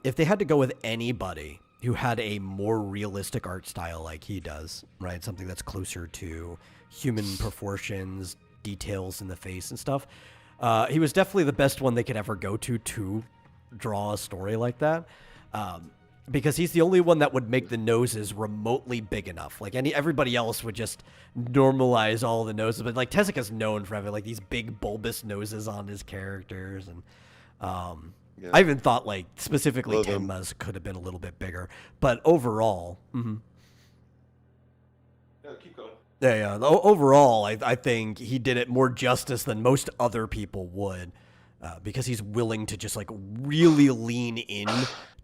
if they had to go with anybody who had a more realistic art style like he does, right, something that's closer to human proportions, details in the face and stuff, he was definitely the best one they could ever go to draw a story like that. Because he's the only one that would make the noses remotely big enough. Like everybody else would just normalize all the noses, but like Tezuka's known for having like these big bulbous noses on his characters, and I even thought like specifically Tenma's could have been a little bit bigger, but overall, keep going. Yeah. Overall, I think he did it more justice than most other people would. Because he's willing to just like really lean in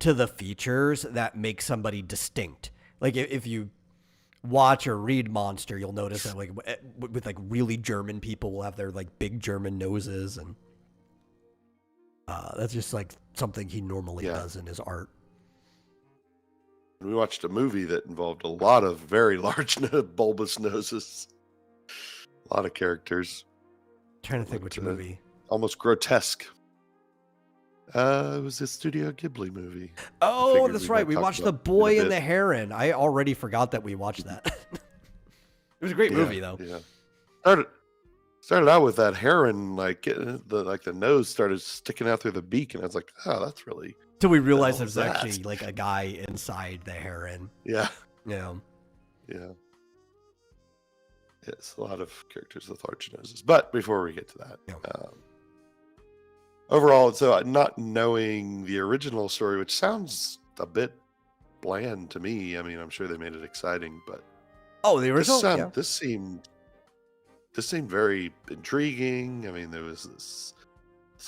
to the features that make somebody distinct. Like if you watch or read Monster, you'll notice that like with like really German people will have their like big German noses, and that's just like something he normally does in his art. We watched a movie that involved a lot of very large bulbous noses, a lot of characters. I'm trying to think which movie. Almost grotesque. It was a Studio Ghibli movie. Oh, that's right. We watched The Boy and the Heron. I already forgot that we watched that. It was a great movie, though. Yeah. Started out with that heron, like the nose started sticking out through the beak, and I was like, oh, that's really. Till we realized there's actually like a guy inside the heron. Yeah. Yeah. Yeah. It's a lot of characters with large noses. But before we get to that, overall, so not knowing the original story, which sounds a bit bland to me. I mean, I'm sure they made it exciting, but the original. This seemed very intriguing. I mean, there was this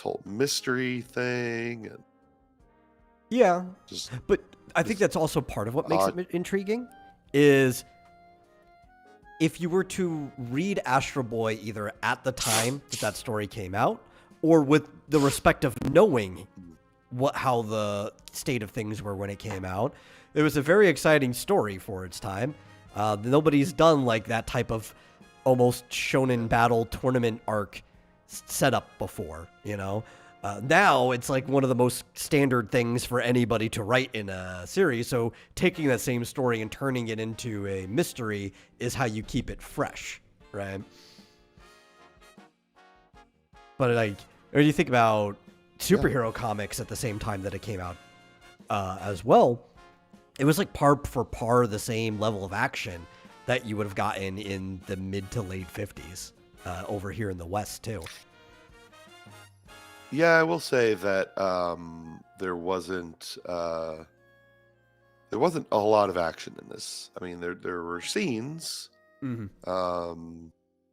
whole mystery thing, and but I think that's also part of what makes it intriguing. Is if you were to read Astro Boy either at the time that story came out, or with the respect of knowing how the state of things were when it came out, it was a very exciting story for its time. Nobody's done like that type of almost shonen battle tournament arc setup before, you know? Now it's like one of the most standard things for anybody to write in a series. So taking that same story and turning it into a mystery is how you keep it fresh, right? But like, when you think about superhero comics at the same time that it came out as well, it was like par for par the same level of action that you would have gotten in the mid to late 50s over here in the West too. Yeah, I will say that there wasn't there wasn't a lot of action in this. I mean, there were scenes.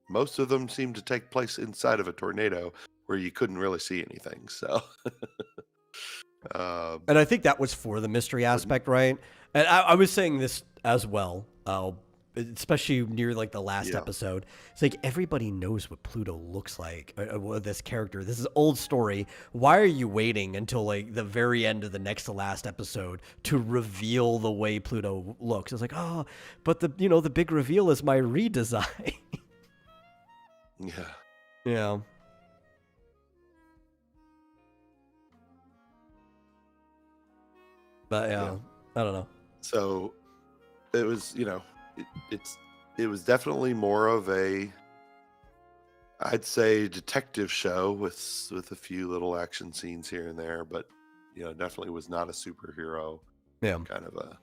Most of them seemed to take place inside of a tornado where you couldn't really see anything. So, and I think that was for the mystery aspect, right? And I was saying this as well, especially near like the last episode. It's like everybody knows what Pluto looks like. This character, this is old story. Why are you waiting until like the very end of the next to last episode to reveal the way Pluto looks? It's like, oh, but the big reveal is my redesign. Yeah. But yeah, I don't know. So it was, it was definitely more of a, I'd say, detective show with a few little action scenes here and there, but definitely was not a superhero kind of a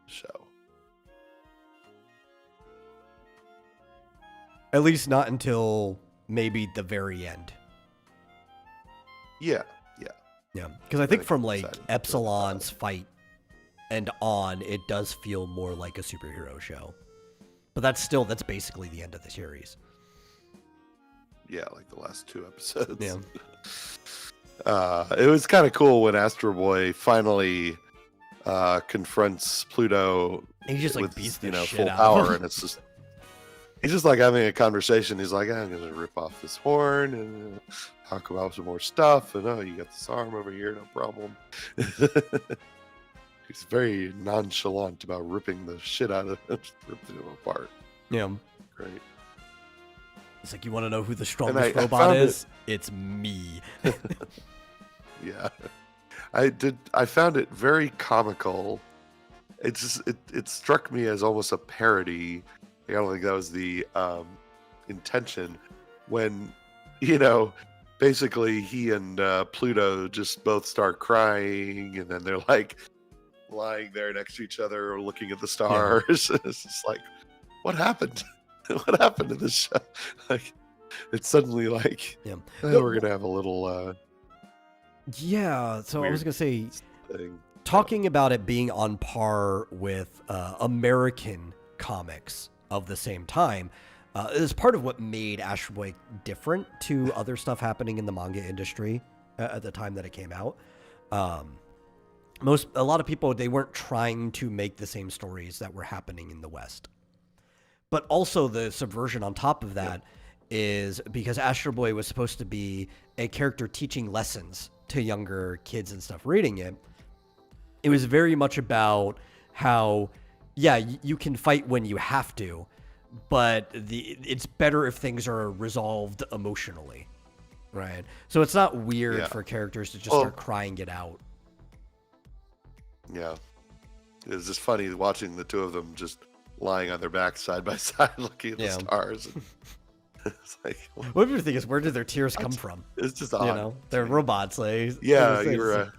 show. At least not until maybe the very end. Yeah. Because I think from like Epsilon's fight and on, it does feel more like a superhero show. But that's basically the end of the series. Yeah, like the last 2 episodes. Yeah. It was kind of cool when Astro Boy finally confronts Pluto. He just like beats the shit full out power, of him. and it's just he's just like having a conversation. He's like, I'm gonna rip off this horn and talk about some more stuff. And you got this arm over here, no problem. He's very nonchalant about ripping the shit out of him, ripping him apart. Yeah. Great. It's like, you want to know who the strongest robot is? It's me. Yeah. I found it very comical. It struck me as almost a parody. I don't think that was the intention. When, basically he and Pluto just both start crying, and then they're like lying there next to each other looking at the stars. Yeah. It's just like, what happened? What happened to this show? Like, it's suddenly like, we're gonna have a little so I was gonna say thing. Talking about it being on par with American comics of the same time is part of what made Astro Boy different to other stuff happening in the manga industry at the time that it came out. A lot of people, they weren't trying to make the same stories that were happening in the West. But also the subversion on top of that is because Astro Boy was supposed to be a character teaching lessons to younger kids and stuff reading it. It was very much about how, you can fight when you have to, but it's better if things are resolved emotionally, right? So it's not weird for characters to just start crying it out. Yeah. It's just funny watching the two of them just lying on their backs side by side looking at the stars. It's like, what do you think is, where did their tears come from? It's just odd. They're robots. Like, you're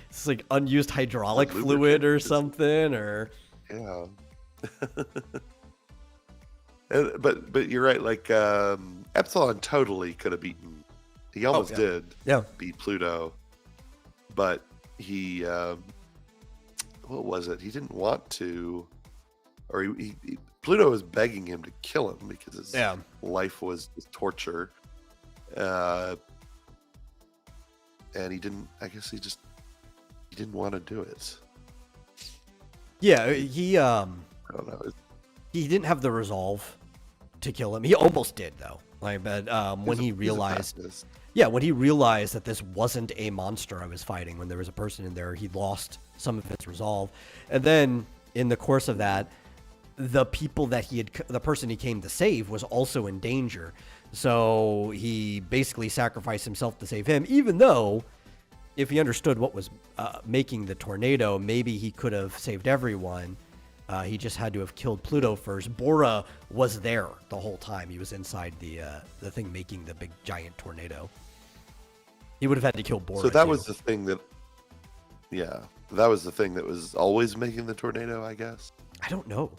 it's like unused hydraulic fluid or something, or but you're right. Like Epsilon totally could have beaten. He almost did beat Pluto, but he what was it? He didn't want to, or he Pluto was begging him to kill him because his life was torture, and he didn't. I guess he didn't want to do it. Yeah, he I don't know. He didn't have the resolve to kill him. He almost did though. Like, but when he realized that this wasn't a monster I was fighting, when there was a person in there, he lost some of his resolve. And then in the course of that, the person he came to save was also in danger. So he basically sacrificed himself to save him, even though if he understood what was making the tornado, maybe he could have saved everyone. He just had to have killed Pluto first. Bora was there the whole time. He was inside the thing making the big giant tornado. He would have had to kill Bora. So that was the thing that, that was the thing that was always making the tornado, I guess. I don't know.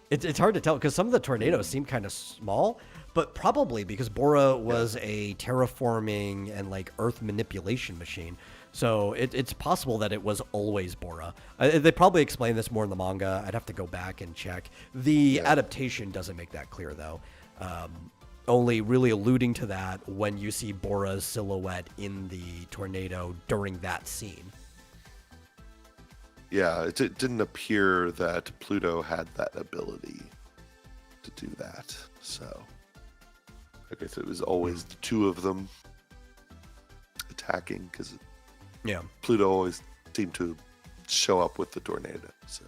It's hard to tell because some of the tornadoes seem kind of small, but probably because Bora was a terraforming and like Earth manipulation machine. So it's possible that it was always Bora. They probably explain this more in the manga. I'd have to go back and check. The adaptation doesn't make that clear though. Only really alluding to that when you see Bora's silhouette in the tornado during that scene. Yeah, it didn't appear that Pluto had that ability to do that. So I guess it was always the two of them attacking because Pluto always seemed to show up with the tornado. So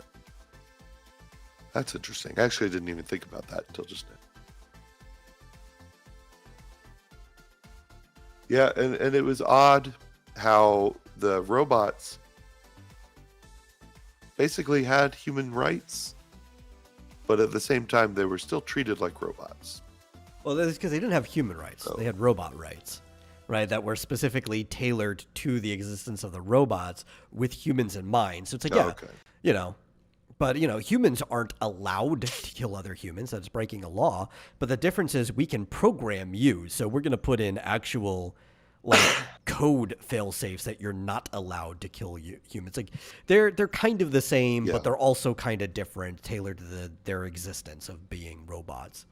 that's interesting. Actually, I didn't even think about that until just now. Yeah, and it was odd how the robots basically had human rights, but at the same time, they were still treated like robots. Well, that's because they didn't have human rights. They had robot rights, right, that were specifically tailored to the existence of the robots with humans in mind. So it's like, but, humans aren't allowed to kill other humans. That's breaking a law. But the difference is we can program you. So we're going to put in actual like code fail safes that you're not allowed to kill humans. Like they're kind of the same, but they're also kind of different, tailored to their existence of being robots.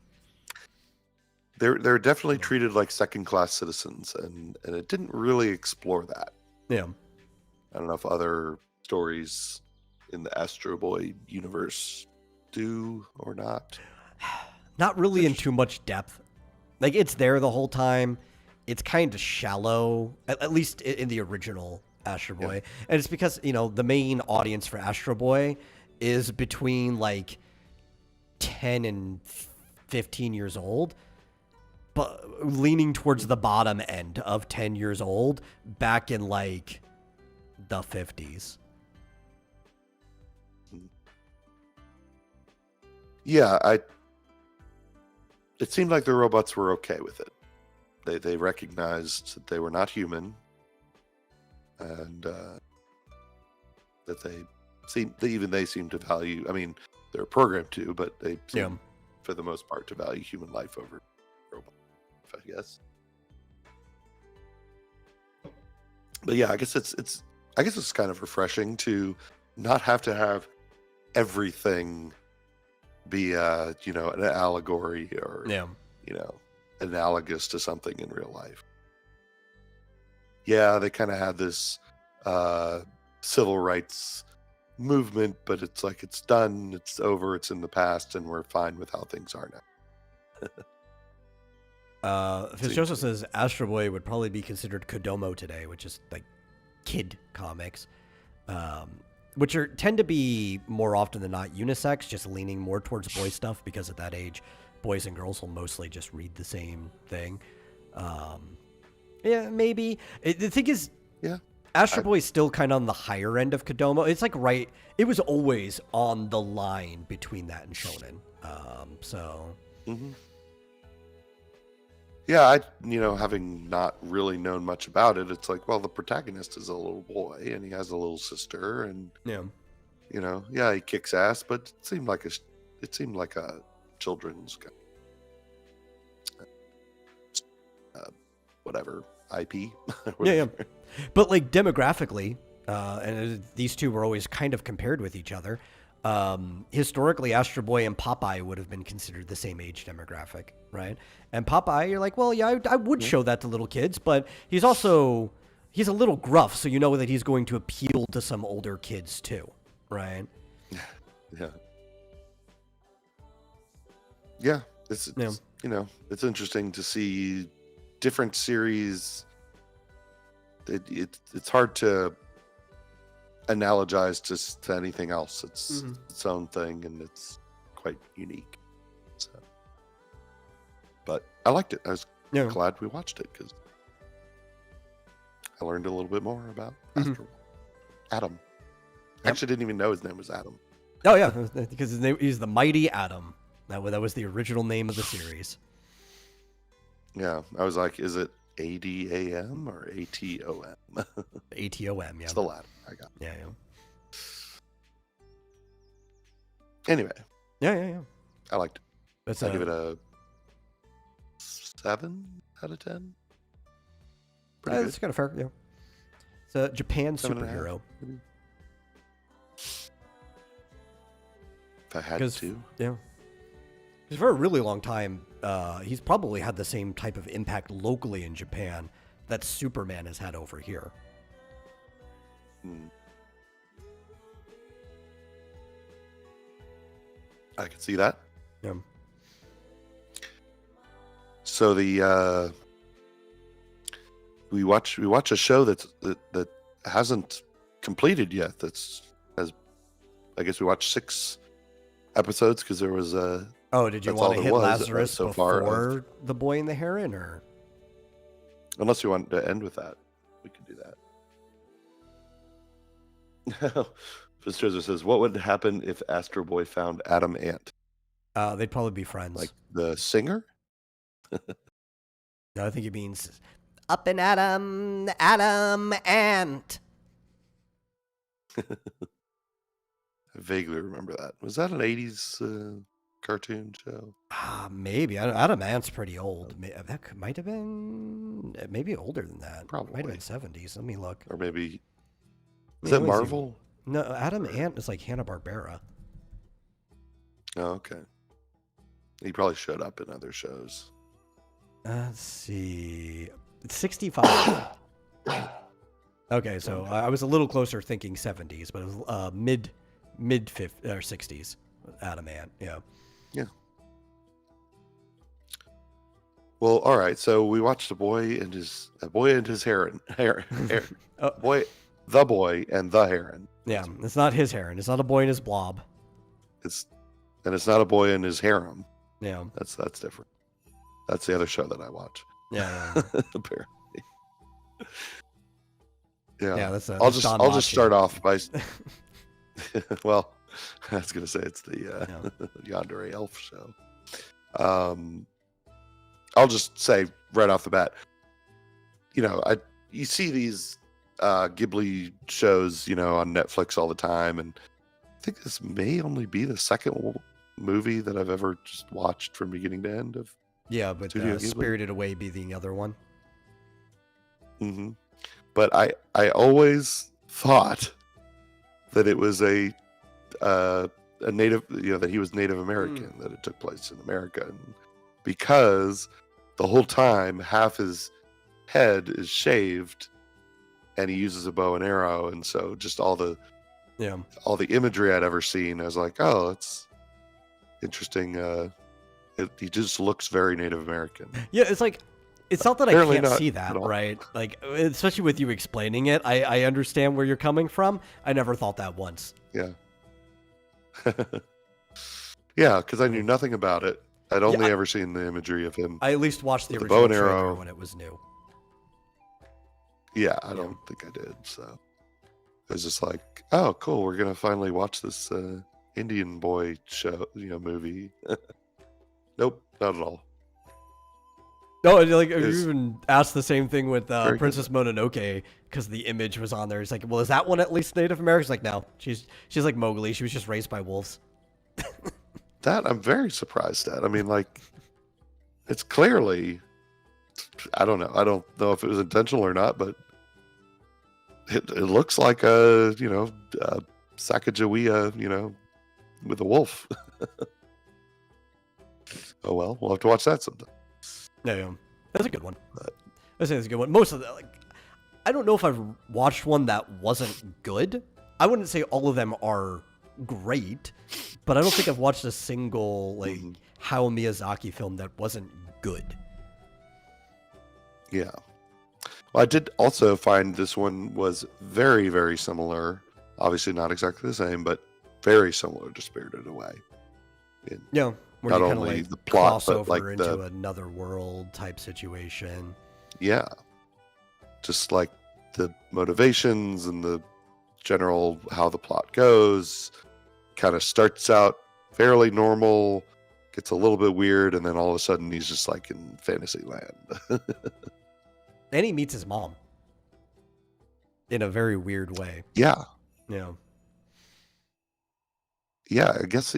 They're definitely treated like second-class citizens, and it didn't really explore that. Yeah. I don't know if other stories in the Astro Boy universe do or not. Not really in too much depth. Like it's there the whole time. It's kind of shallow, at least in the original Astro Boy. Yeah. And it's because, the main audience for Astro Boy is between like 10 and 15 years old, but leaning towards the bottom end of 10 years old back in like the 50s. Yeah, it seemed like the robots were okay with it. They recognized that they were not human, and that they seem to value. I mean, they're programmed to, but they seem, for the most part, to value human life over robot life, I guess. But yeah, I guess it's kind of refreshing to not have to have everything be an allegory or analogous to something in real life. Yeah, they kind of had this civil rights movement, but it's like it's done, it's over, it's in the past, and we're fine with how things are now. Fitzjoseph says Astro Boy would probably be considered Kodomo today, which is like kid comics, which tend to be more often than not unisex, just leaning more towards boy stuff because at that age, boys and girls will mostly just read the same thing. Yeah, maybe. The thing is, Astro Boy is still kind of on the higher end of Kodomo. It's like it was always on the line between that and Shonen. Mm-hmm. Yeah, having not really known much about it, it's like, well, the protagonist is a little boy and he has a little sister, and he kicks ass, but it seemed like a children's whatever IP. Yeah. But like demographically, and these two were always kind of compared with each other. Historically, Astro Boy and Popeye would have been considered the same age demographic, right? And Popeye, you're like, well, yeah, I would show that to little kids, but he's a little gruff, so you know that he's going to appeal to some older kids too, right? Yeah. Yeah, it's interesting to see different series. It's hard to analogize to anything else. It's its own thing, and it's quite unique. So, but I liked it. I was glad we watched it because I learned a little bit more about Adam. I actually didn't even know his name was Adam. Oh yeah, because his name is the Mighty Atom. That was the original name of the series. Yeah, I was like, is it ADAM or ATOM? ATOM, yeah. It's the Latin. I got it. Yeah. Anyway. Yeah. I liked it. That's I give it a 7 out of 10. Pretty good. That's kind of fair. Yeah. It's a Japan 7.5, superhero. maybe. If I had to. Yeah. Because for a really long time, he's probably had the same type of impact locally in Japan that Superman has had over here. I can see that. Yeah. So the we watch a show that hasn't completed yet. I guess we watched 6 episodes because there was a. Oh, did you that's want all to there hit was, Lazarus so before far The Boy and the Heron, or? Unless you want to end with that, we could do that. Fitzgerald says, "What would happen if Astro Boy found Adam Ant? They'd probably be friends. Like the singer?" No, I think it means up and Adam Ant. I vaguely remember that. Was that an 80s cartoon show? Maybe. Adam Ant's pretty old. That might have been maybe older than that. Probably. Might have been 70s. Let me look. Or maybe. Is that Marvel? No, Adam Ant is like Hanna-Barbera. Oh, okay. He probably showed up in other shows. Let's see. It's 65. Okay, so I was a little closer thinking 70s, but it was mid 50s or 60s. Adam Ant, yeah. Yeah. Well, all right. So we watched a boy and his heron. Boy, the boy and the heron. Yeah, it's not his heron. It's not a boy and his blob. It's not a boy and his harem. Yeah, that's different. That's the other show that I watch. Yeah. Apparently. Yeah. Yeah, that's I'll just start off by. Well, I was gonna say it's the Yandere Elf show. I'll just say right off the bat, you see these Ghibli shows, on Netflix all the time, and I think this may only be the second movie that I've ever just watched from beginning to end of. Yeah, but Spirited Away be the other one. Mm-hmm. But I always thought that it was a native, that he was Native American, that it took place in America, and because the whole time half his head is shaved, and he uses a bow and arrow, and so just all the imagery I'd ever seen, I was like, oh, it's interesting. He just looks very Native American. Yeah, it's like, it's not that Apparently I can't see that, right? Like, especially with you explaining it, I understand where you're coming from. I never thought that once. Yeah. Yeah, because I knew nothing about it. I'd only ever seen the imagery of him. I at least watched the bow original and trailer arrow when it was new. Yeah, I don't think I did. So I was just like, oh, cool. We're going to finally watch this Indian boy show, movie. Nope, not at all. No, like you even asked the same thing with Princess Mononoke, because the image was on there. It's like, well, is that one at least Native American? She's like, no, she's like Mowgli. She was just raised by wolves. That I'm very surprised at. I mean, like, it's clearly, I don't know. I don't know if it was intentional or not, but it looks like a Sacagawea, with a wolf. Oh well, we'll have to watch that sometime. Yeah, that's a good one. I say it's a good one. Most of the, I don't know if I've watched one that wasn't good. I wouldn't say all of them are great, but I don't think I've watched a single Hayao Miyazaki film that wasn't good. Yeah. Well, I did also find this one was very, very similar. Obviously not exactly the same, but very similar to Spirited Away. Yeah. Where not you only the plot, but like into another world type situation. Yeah. Just like the motivations and the general how the plot goes. Kind of starts out fairly normal, gets a little bit weird, and then all of a sudden he's just like in fantasy land. And he meets his mom in a very weird way. Yeah. Yeah. Yeah, I guess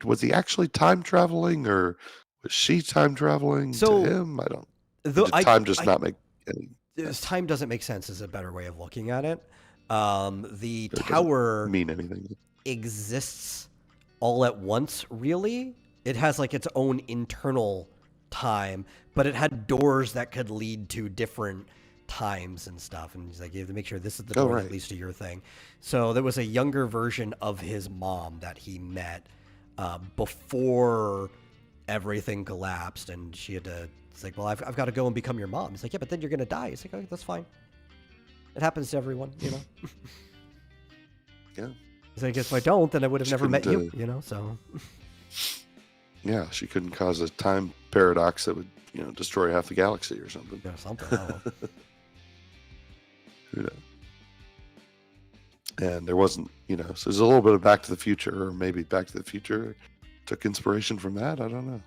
Was he actually time traveling, or was she time traveling to So him? I don't. the Did time just not make any sense? time doesn't make sense is a better way of looking at it. The It doesn't tower mean anything. exists all at once, really. It has like its own internal time, but it had doors that could lead to different times and stuff. And he's like, you have to make sure this is the Oh, door that right. leads to your thing. So there was a younger version of his mom that he met before everything collapsed, and she had to. It's like, well, I've got to go and become your mom. He's like, yeah, but then you're gonna die. It's like, okay, that's fine. It happens to everyone, you know. Yeah. He's like, if I don't, then I would have She never met you, couldn't, you know. So Yeah, she couldn't cause a time paradox that would, destroy half the galaxy or something. yeah, something. I don't know. Who knows? And there wasn't, so there's a little bit of Back to the Future, or maybe Back to the Future took inspiration from that. I don't know.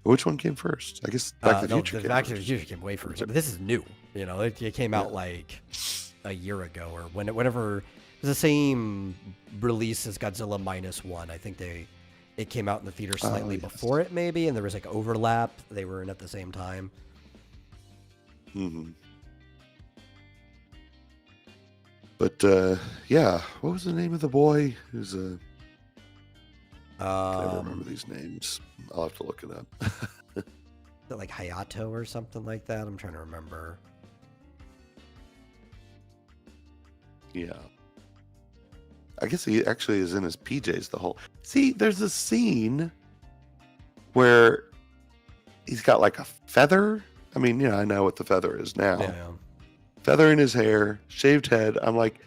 Which one came first? I guess Back to the Future came Back to the first. Future came way first, but this is new. You know, it came out like a year ago or whenever. It was the same release as Godzilla -1. I think it came out in the theater slightly before it, maybe, and there was like overlap. They were in at the same time. Mm-hmm. But yeah, what was the name of the boy? Who's a I never remember these names. I'll have to look it up. Is it like Hayato or something like that? I'm trying to remember. Yeah. I guess he actually is in his PJs the whole. See, there's a scene where he's got like a feather. I mean, I know what the feather is now. Yeah. Feather in his hair, shaved head. I'm like,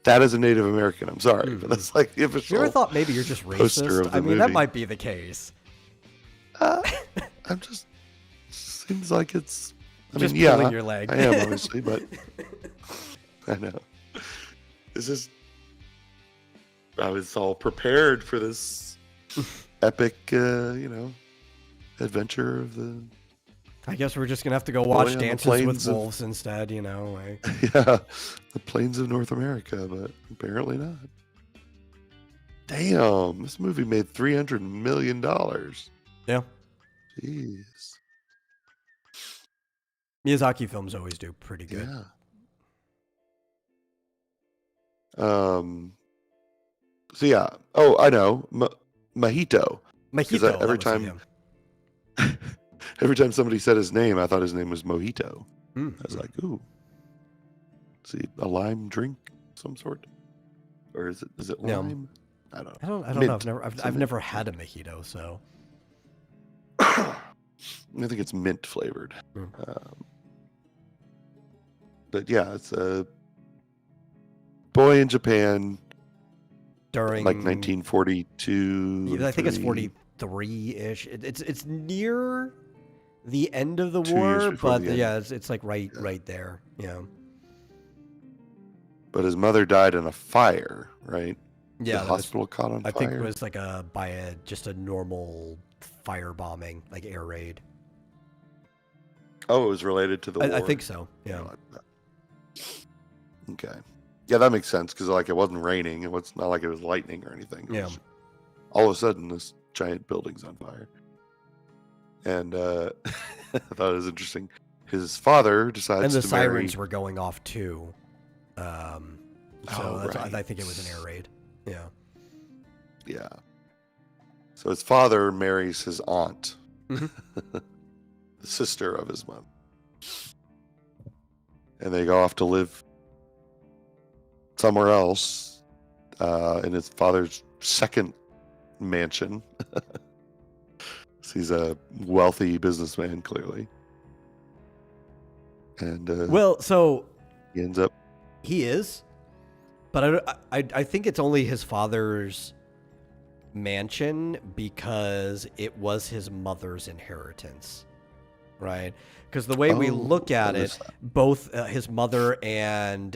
that is a Native American. I'm sorry, but that's like the official. You ever thought maybe you're just poster racist? of the I mean, that movie. might be the case. I'm just seems like it's. I Just mean, yeah, pulling your leg. I am obviously, but I know this is. I was all prepared for this epic, adventure of the. I guess we're just gonna have to go watch on the Dances with Plains of- Wolves instead. You know. Yeah, the plains of North America, but apparently not. Damn, this movie made $300 million. Yeah. Jeez. Miyazaki films always do pretty good. Yeah. So yeah. Oh, I know. Mojito. Mojito. every that was time- him. Every time somebody said his name, I thought his name was Mojito. Mm. I was like, ooh. Is he a lime drink of some sort? Or is it No. lime? I don't know. I don't Mint. know. I've Mint. never had a mojito, so I think it's mint flavored. Mm. But yeah, it's a boy in Japan, during like 1942. I think it's 43. 43-ish. It's near the end of the 2 years war, before but the end. yeah, it's like right there. Yeah. But his mother died in a fire, right? Yeah. The that was- hospital caught on I fire. think it was like just a normal fire bombing, like air raid. Oh, it was related to the war. I think so. Yeah. Okay. Yeah, that makes sense because like it wasn't raining. It was not like it was lightning or anything. It Yeah. was all of a sudden, this giant building's on fire. And I thought it was interesting. His father decides And the to sirens marry. were going off too. So that's why right. I think it was an air raid. Yeah. Yeah. So his father marries his aunt, Mhm. the sister of his mom. And they go off to live somewhere else in his father's second mansion. So he's a wealthy businessman, clearly. And Well, so he ends up. he is, but I think it's only his father's mansion because it was his mother's inheritance, right? Because the way we Oh, look at I it, missed that. both his mother and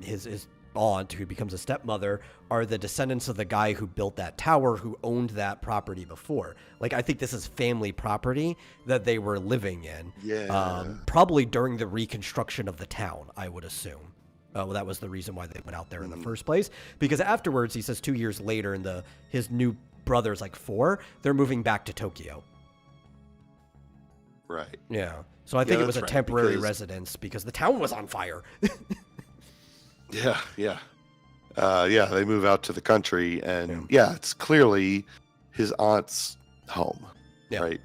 his aunt, who becomes a stepmother, are the descendants of the guy who built that tower, who owned that property before. Like, I think this is family property that they were living in. Yeah. Probably during the reconstruction of the town, I would assume. Well, that was the reason why they went out there in the first place. Because afterwards, he says 2 years later, and his new brother's like 4, they're moving back to Tokyo. Right. Yeah. So I think it was a right, temporary residence because the town was on fire. Yeah. Yeah, they move out to the country, and it's clearly his aunt's home, right?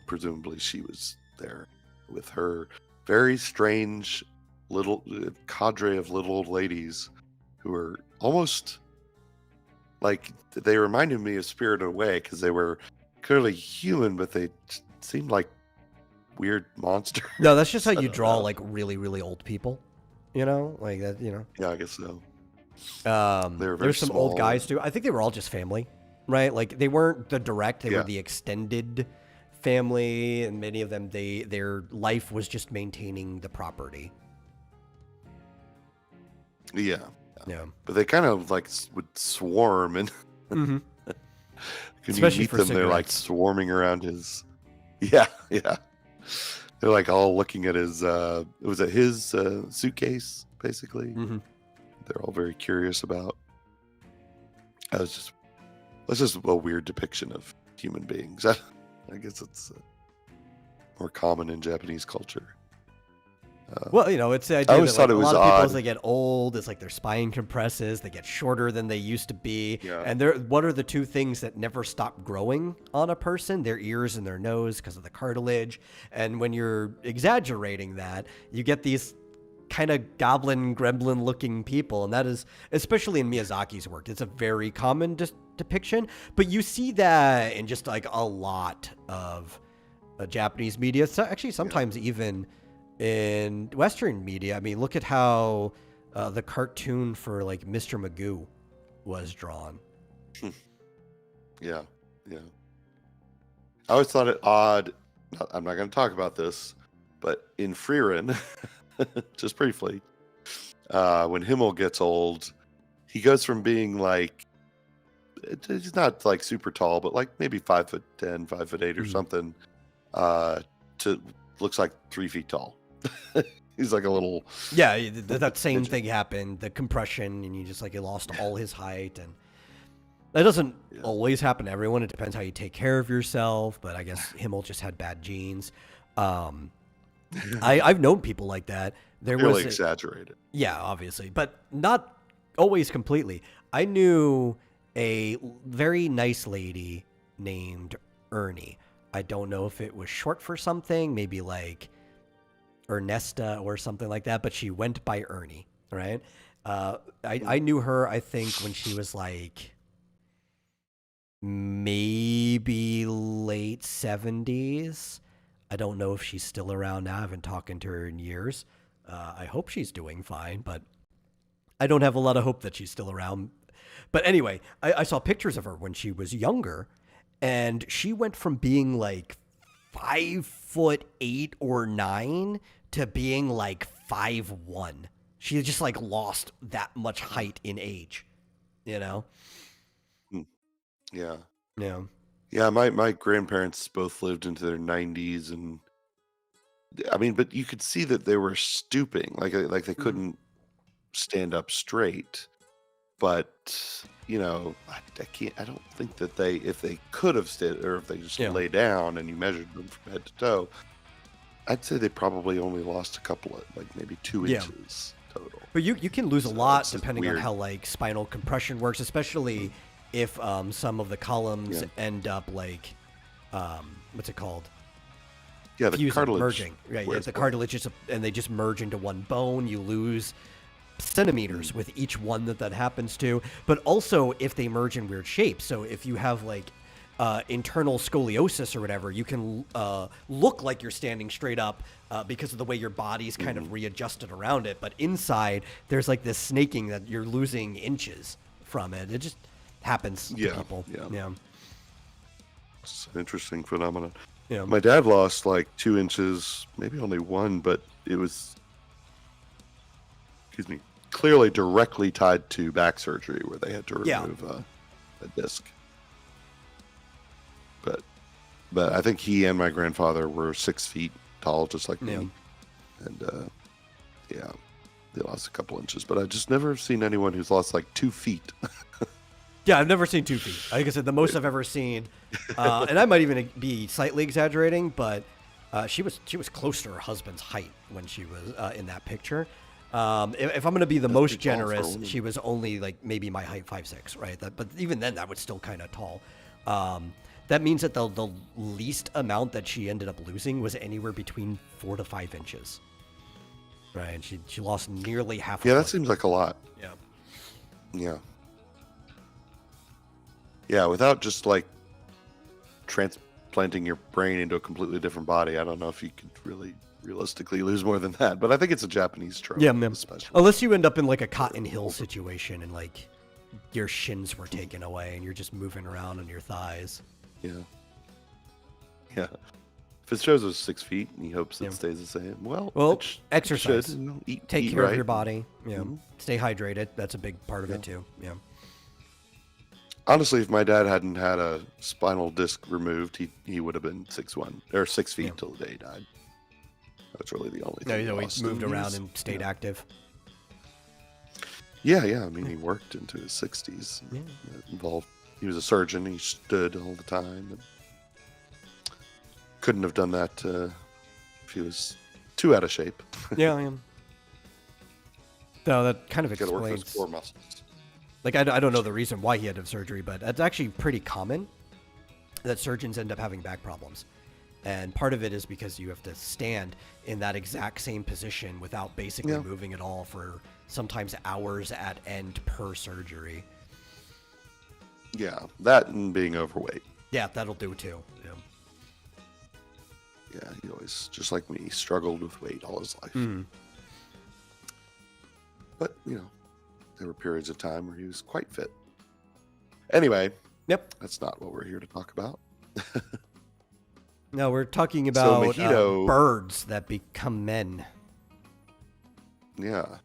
Presumably she was there with her very strange little cadre of little old ladies who were almost like, they reminded me of Spirited Away because they were clearly human, but they seemed like weird monsters. No, that's just how you draw like really, really old people. Like that, Yeah, I guess so. There's some old guys too. I think they were all just family, right? Like they weren't the direct, they were the extended family, and many of them, their life was just maintaining the property. Yeah. But they kind of like would swarm, and mm-hmm. Especially you meet them, they're like swarming around his. Yeah. They're like all looking at his. Was it his suitcase, basically? Mm-hmm. They're all very curious about. That's just a weird depiction of human beings. I guess it's more common in Japanese culture. Well, it's the idea I always that thought it was a lot of people, odd. as they get old, it's like their spine compresses, they get shorter than they used to be. Yeah. And what are the two things that never stop growing on a person? Their ears and their nose, because of the cartilage. And when you're exaggerating that, you get these kind of goblin, gremlin-looking people. And that is, especially in Miyazaki's work, it's a very common depiction. But you see that in just like a lot of Japanese media. So actually, sometimes even in Western media. I mean, look at how the cartoon for like Mr. Magoo was drawn. Yeah. I always thought it odd. I'm not going to talk about this, but in Frieren, just briefly, when Himmel gets old, he goes from being like, he's not like super tall, but like maybe 5'10", 5'8" or something, to looks like 3 feet tall. He's like a little. Yeah, that same thing happened. The compression, and he lost all his height, and that doesn't always happen to everyone. It depends how you take care of yourself. But I guess Himmel just had bad genes. I've known people like that. There really was exaggerated. Yeah, obviously, but not always completely. I knew a very nice lady named Ernie. I don't know if it was short for something, maybe like Ernesta or something like that, but she went by Ernie, right? I knew her, I think, when she was like maybe late 70s. I don't know if she's still around now. I haven't talked to her in years. I hope she's doing fine, but I don't have a lot of hope that she's still around. But anyway, I saw pictures of her when she was younger, and she went from being like 5'8" or 9" to being like 5'1". She just like lost that much height in age, Yeah. Yeah. My grandparents both lived into their 90s, and I mean, but you could see that they were stooping, like they couldn't stand up straight. But I don't think that if they could have stood, or if they just lay down and you measured them from head to toe, I'd say they probably only lost a couple of, like maybe 2 inches total. But you can lose a lot depending on how like spinal compression works, especially if some of the columns end up like what's it called? Yeah, the fusing, cartilage merging. Right, the cartilage and they just merge into one bone. You lose centimeters with each one that happens to. But also if they merge in weird shapes. So if you have like internal scoliosis or whatever, you can look like you're standing straight up because of the way your body's kind of readjusted around it. But inside, there's like this snaking that you're losing inches from it. It just happens to people. Yeah. It's an interesting phenomenon. Yeah. My dad lost like 2 inches, maybe only 1, but it was, clearly directly tied to back surgery where they had to remove a disc. But I think he and my grandfather were 6 feet tall, just like me. And they lost a couple inches, but I've just never seen anyone who's lost like 2 feet. Yeah, I've never seen 2 feet. Like I said, the most I've ever seen, and I might even be slightly exaggerating, but she was close to her husband's height when she was in that picture. If I'm going to be the most generous, she was only like maybe my height, 5'6", right? But even then, that was still kind of tall. That means that the least amount that she ended up losing was anywhere between 4 to 5 inches. Right, she lost nearly half. Yeah, that seems like a lot. Yeah. Yeah. Yeah, without just like transplanting your brain into a completely different body, I don't know if you could really realistically lose more than that. But I think it's a Japanese trope. Yeah, especially. Unless you end up in like a Cotton Hill situation and like your shins were taken away and you're just moving around on your thighs. Yeah. Yeah. If it shows us 6 feet and he hopes it stays the same, well, exercise, should, take care right. of your body. Stay hydrated. That's a big part of it too. Yeah. Honestly, if my dad hadn't had a spinal disc removed, he would have been 6'1" or 6 feet till the day he died. That's really the only thing. No, he moved around and stayed active. Yeah. I mean, he worked into his 60s. Yeah. Involved. He was a surgeon. He stood all the time. And couldn't have done that if he was too out of shape. Yeah. So that kind of Got to work explains. those core muscles. Like, I don't know the reason why he had to have surgery, but it's actually pretty common that surgeons end up having back problems. And part of it is because you have to stand in that exact same position without basically moving at all for sometimes hours at end per surgery. Yeah, that and being overweight. Yeah, that'll do too. Yeah, he always, just like me, struggled with weight all his life. But, there were periods of time where he was quite fit. Anyway, that's not what we're here to talk about. No, we're talking about Mahito, birds that become men. Yeah,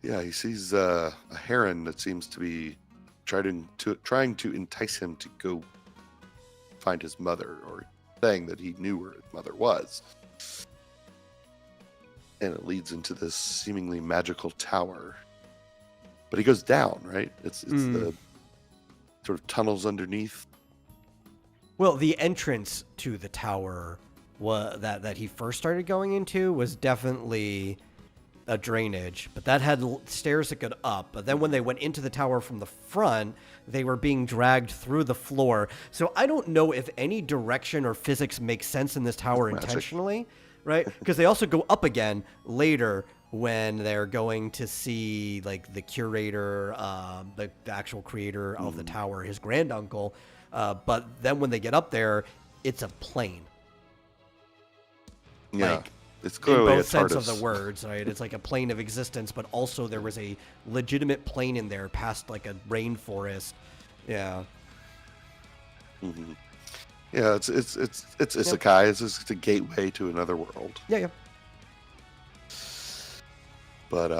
he sees a heron that seems to be trying to entice him to go find his mother, or saying that he knew where his mother was. And it leads into this seemingly magical tower. But he goes down, right? It's the sort of tunnels underneath. Well, the entrance to the tower that he first started going into was definitely a drainage, but that had stairs that go up. But then when they went into the tower from the front, they were being dragged through the floor. So I don't know if any direction or physics makes sense in this tower intentionally, right? Because they also go up again later when they're going to see like the curator, the actual creator of the tower, his granduncle. But then when they get up there, it's a plane. Yeah. Like, it's clearly in both sense TARDIS. of the words, right? It's like a plane of existence, but also there was a legitimate plane in there past like a rainforest. Yeah. Mm-hmm. Yeah, it's isekai. It's just a gateway to another world. Yeah. But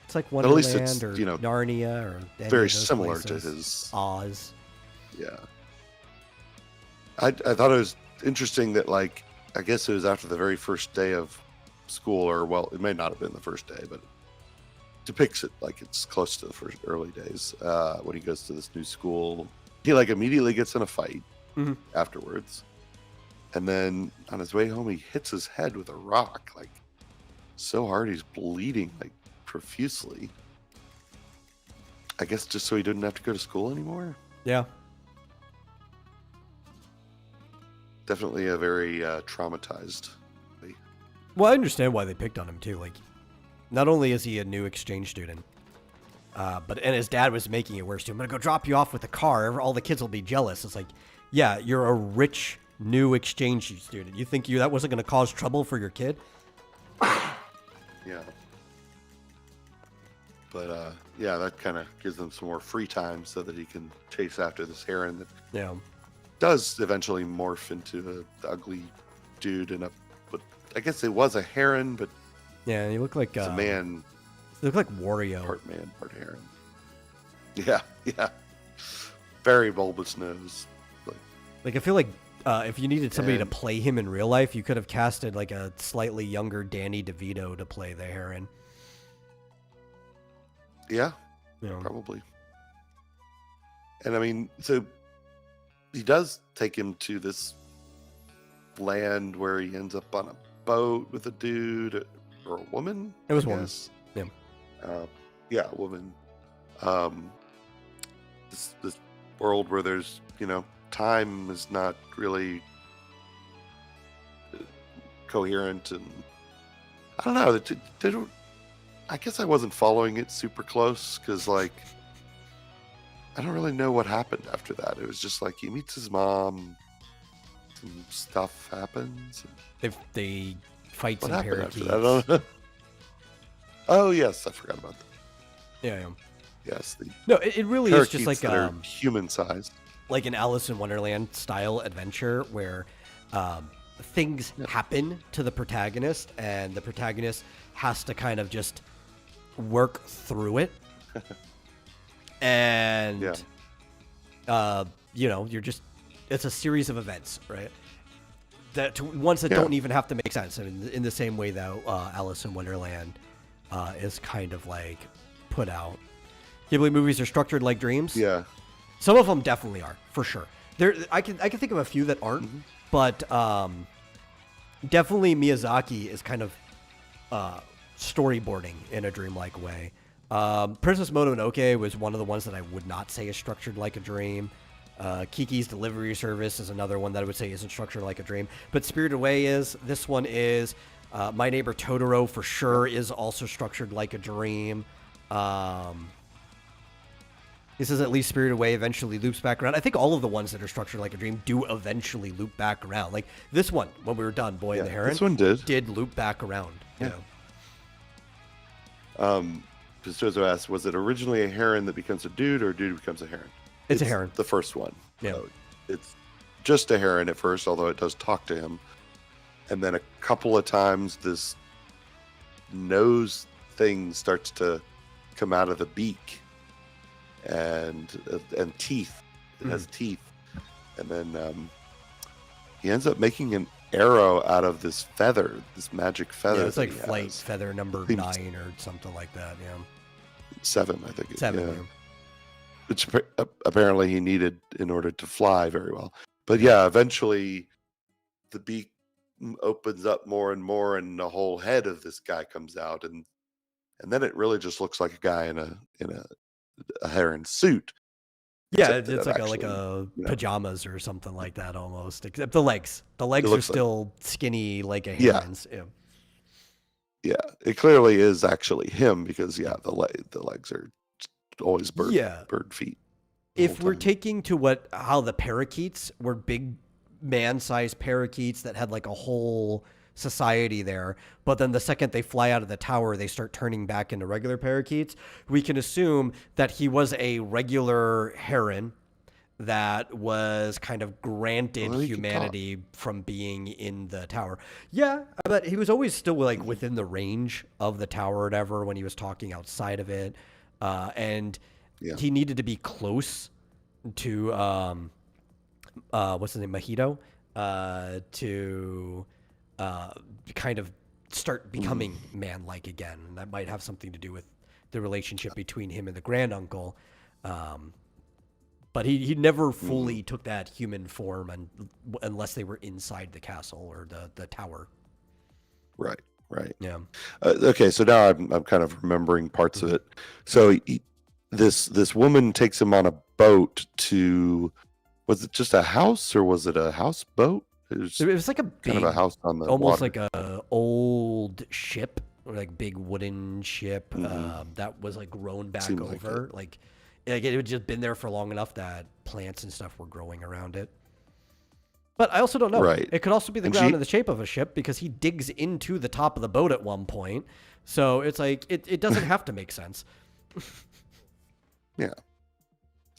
it's like at least Wonderland it's, or Narnia or any very of those similar places. to his Oz. Yeah. I thought it was interesting that, like, I guess it was after the very first day of school, or, well, it may not have been the first day, but it depicts it like it's close to the first early days. When he goes to this new school, he like immediately gets in a fight afterwards. And then on his way home, he hits his head with a rock, like so hard he's bleeding like profusely. I guess just so he didn't have to go to school anymore. Yeah. Definitely a very traumatized. Well, I understand why they picked on him too. Like, not only is he a new exchange student, and his dad was making it worse too. I'm gonna go drop you off with a car. All the kids will be jealous. It's like, yeah, you're a rich new exchange student. You think that wasn't gonna cause trouble for your kid? Yeah. But yeah, that kind of gives him some more free time so that he can chase after this heron that does eventually morph into the ugly dude but I guess it was a heron, but yeah, he looked like a man. He looked like Wario. Part man, part heron. Yeah. Very bulbous nose. Like I feel like if you needed somebody to play him in real life, you could have casted like a slightly younger Danny DeVito to play the heron. Yeah, You know? probably. And I mean, so he does take him to this land where he ends up on a boat with a dude or a woman. It was I a woman. guess. Yeah. Yeah, a woman. This world where there's, time is not really coherent, and I don't know. They don't. I guess I wasn't following it super close because, like, I don't really know what happened after that. It was just like he meets his mom, some stuff happens. They fight What some happened after parakeets. that? I don't know. Oh yes, I forgot about that. Yeah. Yes, the No, it really is just like that are human sized, like an Alice in Wonderland style adventure where things happen to the protagonist, and the protagonist has to kind of just work through it. And you're just, it's a series of events, right? That ones that don't even have to make sense. I mean, in the same way that Alice in Wonderland is kind of like put out. Ghibli movies are structured like dreams. Yeah, some of them definitely are, for sure. I can think of a few that aren't, but definitely Miyazaki is kind of storyboarding in a dreamlike way. Princess Mononoke was one of the ones that I would not say is structured like a dream. Kiki's Delivery Service is another one that I would say isn't structured like a dream. But Spirited Away is. This one is. My Neighbor Totoro for sure is also structured like a dream. He says at least Spirited Away eventually loops back around. I think all of the ones that are structured like a dream do eventually loop back around. Like this one, when we were done, Boy and the Heron. This one did loop back around. Yeah. Pistozo asked, was it originally a heron that becomes a dude, or a dude becomes a heron? It's a heron. The first one. Yeah. It's just a heron at first, although it does talk to him. And then a couple of times this nose thing starts to come out of the beak, and teeth. It has teeth. And then he ends up making an arrow out of this feather, this magic feather. Yeah, it's like flight feather number 9 or something like that. Yeah, 7, I think. 7. Yeah. Which apparently he needed in order to fly very well. But yeah, eventually the beak opens up more and more, and the whole head of this guy comes out, and then it really just looks like a guy in a heron suit. Yeah, it's like a pajamas or something like that almost. Except the legs are still skinny like a heron's. Yeah, it clearly is actually him because the legs are always bird feet. If we're taking to how the parakeets were big man-sized parakeets that had like a whole society there, but then the second they fly out of the tower, they start turning back into regular parakeets, we can assume that he was a regular heron that was kind of granted humanity from being in the tower. Yeah, but he was always still like within the range of the tower or whatever when he was talking outside of it. And he needed to be close to what's his name, Mahito, to kind of start becoming man-like again. And that might have something to do with the relationship between him and the granduncle. But he never fully took that human form unless they were inside the castle or the tower. Right. Yeah. Okay, so now I'm kind of remembering parts of it. So this woman takes him on a boat to, was it just a house or was it a houseboat? It was like a big, kind of a house on the almost water. like a old ship, or like big wooden ship that was like grown back over. Like it had just been there for long enough that plants and stuff were growing around it. But I also don't know. Right. It could also be the ground in the shape of a ship because he digs into the top of the boat at one point. So it's like, it doesn't have to make sense. Yeah.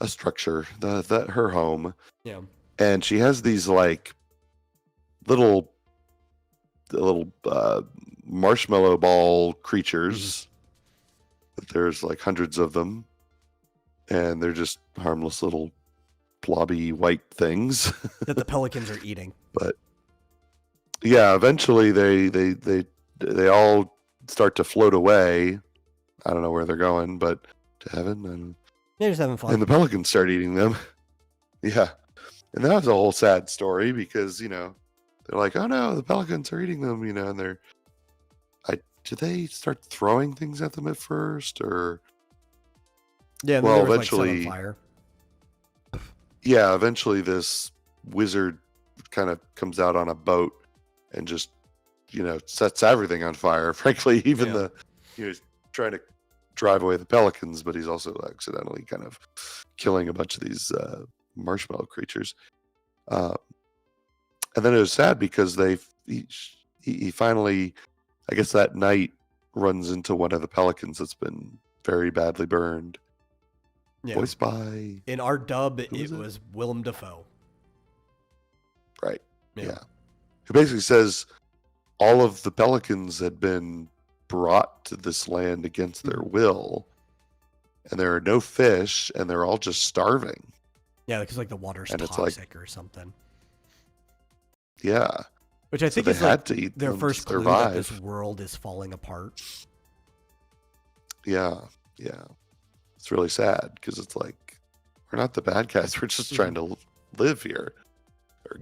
A structure, her home. Yeah. And she has these like little marshmallow ball creatures. There's like hundreds of them. And they're just harmless little blobby white things that the pelicans are eating. But yeah, eventually they all start to float away. I don't know where they're going, but to heaven, and They're just having fun. the pelicans start eating them. Yeah, and that was a whole sad story because they're like, oh no, the pelicans are eating them, and did they start throwing things at them at first, or Yeah, and then well, there was like set on eventually, fire. yeah, eventually this wizard kind of comes out on a boat and just sets everything on fire. Frankly, even he's trying to drive away the pelicans, but he's also accidentally kind of killing a bunch of these marshmallow creatures. And then it was sad because he finally, I guess that night, runs into one of the pelicans that's been very badly burned. Yeah. Voiced by, in our dub, who it was Willem Dafoe. Right. Yeah. Yeah. Who basically says all of the pelicans had been brought to this land against their will, and there are no fish, and they're all just starving. Yeah, because like the water's And it's toxic or something. Yeah. Which I think they is had like to eat their them to first clue that this survive. world is falling apart. Yeah. Yeah. It's really sad because it's like, we're not the bad guys. We're just trying to live here.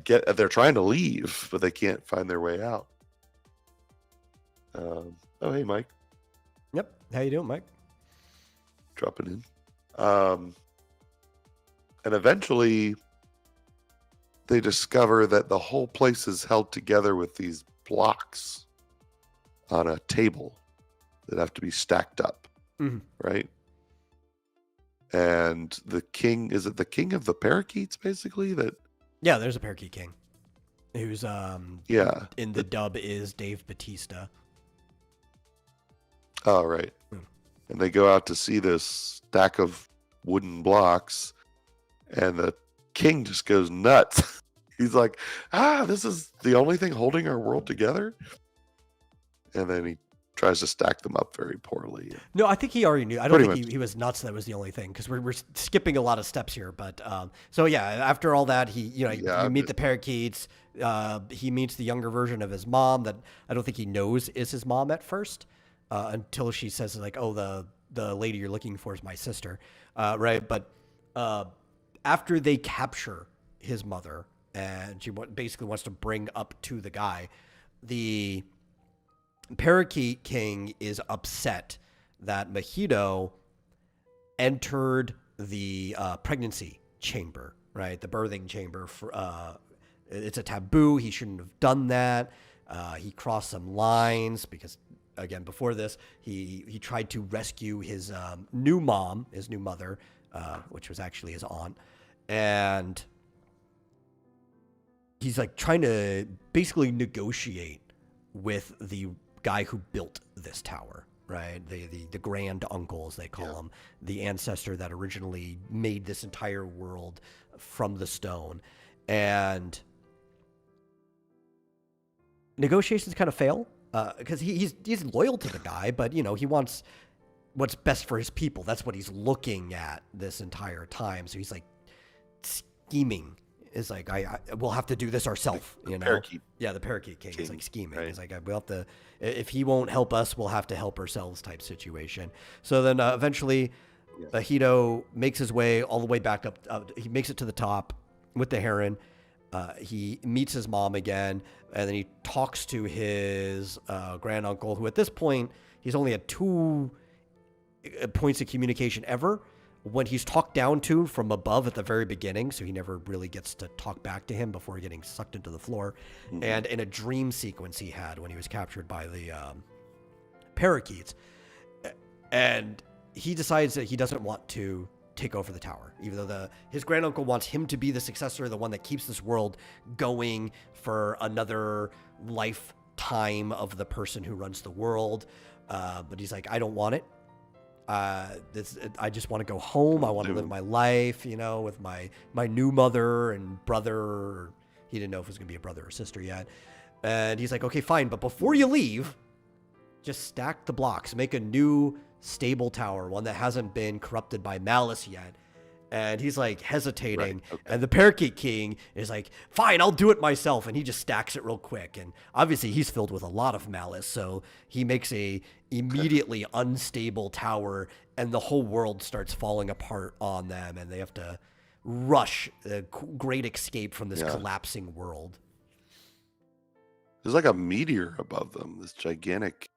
They're trying to leave, but they can't find their way out. Oh, hey, Mike. Yep. How you doing, Mike? Dropping in. And eventually they discover that the whole place is held together with these blocks on a table that have to be stacked up, right? And the king, is it the king of the parakeets, basically? Yeah, there's a parakeet king who's Yeah. in the dub is Dave Bautista. Oh, right. And they go out to see this stack of wooden blocks, and the king just goes nuts. He's like, this is the only thing holding our world together? And then he tries to stack them up very poorly. No, I think he already knew. I don't Pretty think he was nuts. That was the only thing, because we're skipping a lot of steps here. But so yeah, after all that, you meet the parakeets. He meets the younger version of his mom that I don't think he knows is his mom at first, until she says like, "Oh, the lady you're looking for is my sister," right? But after they capture his mother, and she basically wants to bring up to the guy, the Parakeet King is upset that Mojito entered the pregnancy chamber, right? The birthing chamber. It's a taboo. He shouldn't have done that. He crossed some lines because, again, before this, he tried to rescue his new mom, his new mother, which was actually his aunt. And he's like trying to basically negotiate with the guy who built this tower, right? The grand uncle, as they call him, the ancestor that originally made this entire world from the stone. And negotiations kind of fail because he's loyal to the guy, but he wants what's best for his people. That's what he's looking at this entire time. So he's like scheming. Is like, we'll have to do this ourselves, Parakeet. Yeah, the Parakeet King is like scheming. Right. He's like, we'll have to, if he won't help us, we'll have to help ourselves type situation. So then eventually, Mojito makes his way all the way back up. He makes it to the top with the heron. He meets his mom again, and then he talks to his grand uncle, who at this point, he's only had 2 points of communication ever. When he's talked down to from above at the very beginning, so he never really gets to talk back to him before getting sucked into the floor. And in a dream sequence he had when he was captured by the parakeets. And he decides that he doesn't want to take over the tower, even though his granduncle wants him to be the successor, the one that keeps this world going for another lifetime of the person who runs the world. But he's like, I don't want it. I just want to go home. I want to live my life, with my new mother and brother. He didn't know if it was going to be a brother or sister yet. And he's like, okay, fine. But before you leave, just stack the blocks. Make a new stable tower, one that hasn't been corrupted by malice yet. And he's like hesitating, Okay. and the Parakeet King is like, fine, I'll do it myself. And he just stacks it real quick. And obviously he's filled with a lot of malice. So he makes a immediately unstable tower, and the whole world starts falling apart on them. And they have to rush a great escape from this collapsing world. There's like a meteor above them, this gigantic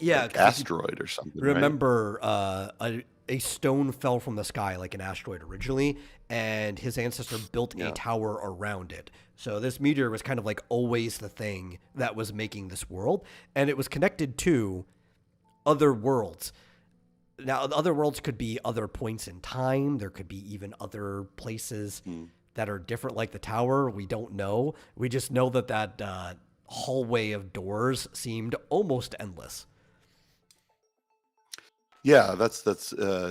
like asteroid or something. Remember, a stone fell from the sky like an asteroid originally, and his ancestor built a tower around it. So this meteor was kind of like always the thing that was making this world, and it was connected to other worlds. Now, the other worlds could be other points in time. There could be even other places that are different, like the tower. We don't know. We just know that hallway of doors seemed almost endless. Yeah, that's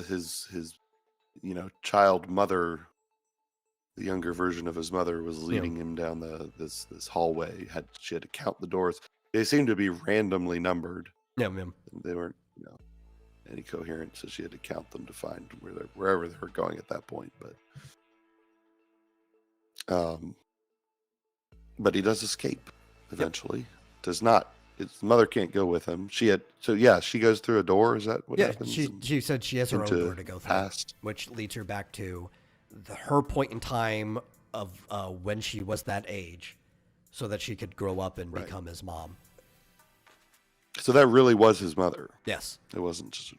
his child mother, the younger version of his mother, was leading him down this hallway. She had to count the doors. They seemed to be randomly numbered. Yeah. They weren't any coherent, so she had to count them to find wherever they were going at that point. But he does escape eventually. Does not. His mother can't go with him. She goes through a door. Is that what happens? She said she has her own door to go through, which leads her back to her point in time of when she was that age, so that she could grow up and become his mom. So that really was his mother. Yes. It wasn't just.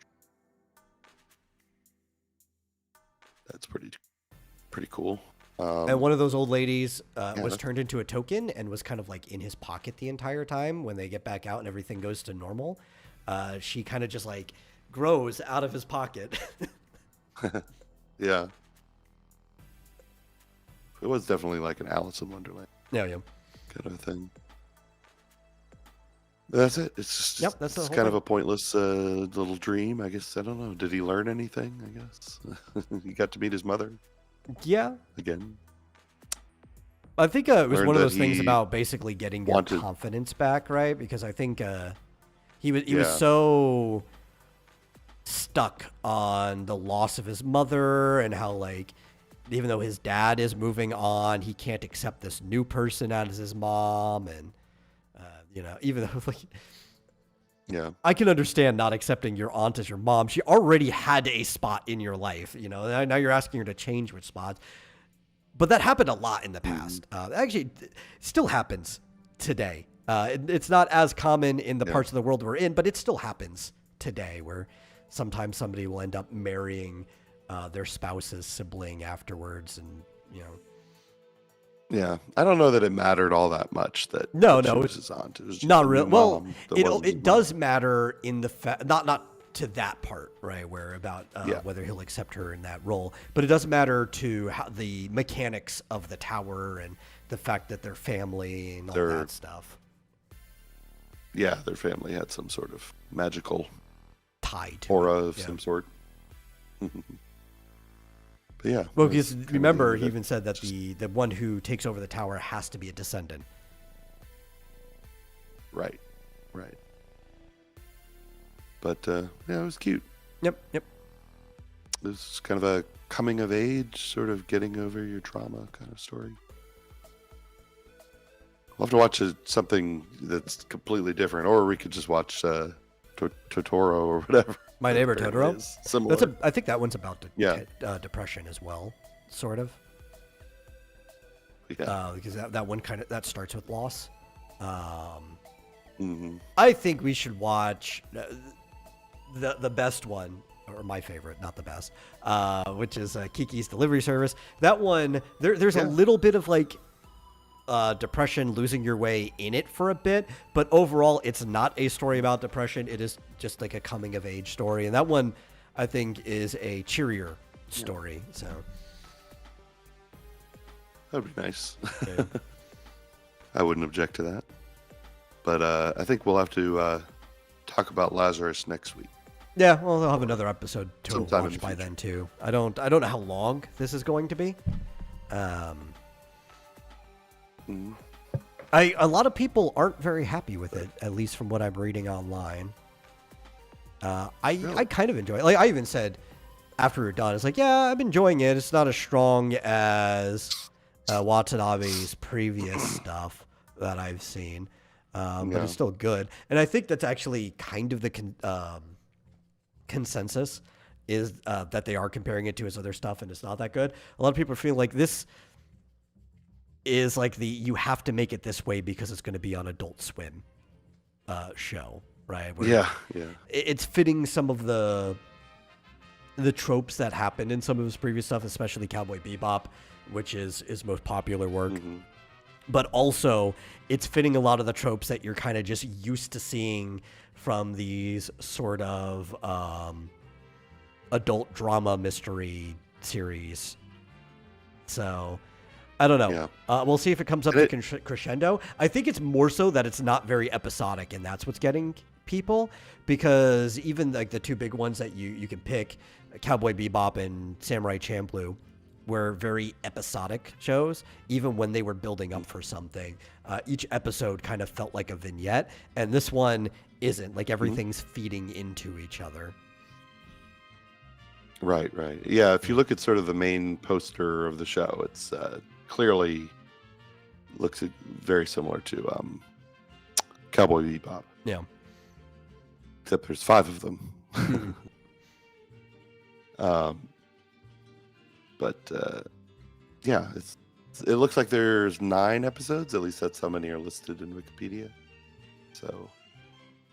That's pretty cool. And one of those old ladies was turned into a token and was kind of like in his pocket the entire time. When they get back out and everything goes to normal, she kind of just like grows out of his pocket. Yeah. It was definitely like an Alice in Wonderland. Yeah. Kind of a thing. That's it. It's just that's it's kind of a pointless little dream, I guess. I don't know. Did he learn anything, I guess? He got to meet his mother. Yeah. Again. I think it was one of those things about basically getting your confidence back, right? Because I think he was so stuck on the loss of his mother and how, like, even though his dad is moving on, he can't accept this new person as his mom. And, even though, like, I can understand not accepting your aunt as your mom. She already had a spot in your life, Now you're asking her to change which spots. But that happened a lot in the past. Actually, it still happens today. It's not as common in the parts of the world we're in, but it still happens today where sometimes somebody will end up marrying their spouse's sibling afterwards. And, Yeah, I don't know that it mattered all that much that no, it was his aunt. It was just not really. Well, it does matter in the fact, not to that part, right? Where about whether he'll accept her in that role, but it does matter to how the mechanics of the tower and the fact that they're family and all that stuff. Yeah, their family had some sort of magical tie to aura of some sort. But yeah. Well, because remember, he even said that the one who takes over the tower has to be a descendant. Right. But it was cute. Yep. It was kind of a coming of age, sort of getting over your trauma kind of story. I'll have to watch something that's completely different, or we could just watch Totoro or whatever. My Neighbor Totoro. Similar. I think that one's about depression as well, sort of. Yeah. Because that one that starts with loss. Mm-hmm. I think we should watch the best one, or my favorite, not the best, which is Kiki's Delivery Service. That one, there's a little bit of like depression, losing your way in it for a bit, but overall it's not a story about depression. It is just like a coming of age story, and that one I think is a cheerier story. So that'd be nice. I wouldn't object to that, but I think we'll have to talk about Lazarus next week. Yeah, well, they'll have another episode to watch by then too. I don't know how long this is going to be. A lot of people aren't very happy with it, at least from what I'm reading online. I kind of enjoy it. Like I even said, after we were done, it's like, yeah, I'm enjoying it. It's not as strong as Watanabe's previous stuff that I've seen, but it's still good. And I think that's actually kind of the consensus is that they are comparing it to his other stuff, and it's not that good. A lot of people feel like this is like you have to make it this way because it's going to be on Adult Swim show, right? Where it's fitting some of the tropes that happened in some of his previous stuff, especially Cowboy Bebop, which is his most popular work. But also, it's fitting a lot of the tropes that you're kind of just used to seeing from these sort of adult drama mystery series. So, I don't know. We'll see if it comes up to crescendo. I think it's more so that it's not very episodic, and that's what's getting people, because even like the two big ones that you can pick, Cowboy Bebop and Samurai Champloo, were very episodic shows. Even when they were building up for something, each episode kind of felt like a vignette, and this one isn't. Like everything's feeding into each other. Right. Yeah, if you look at sort of the main poster of the show, it's clearly looks very similar to Cowboy Bebop. Yeah. Except there's 5 of them. But yeah, it looks like there's 9 episodes. At least that's how many are listed in Wikipedia. So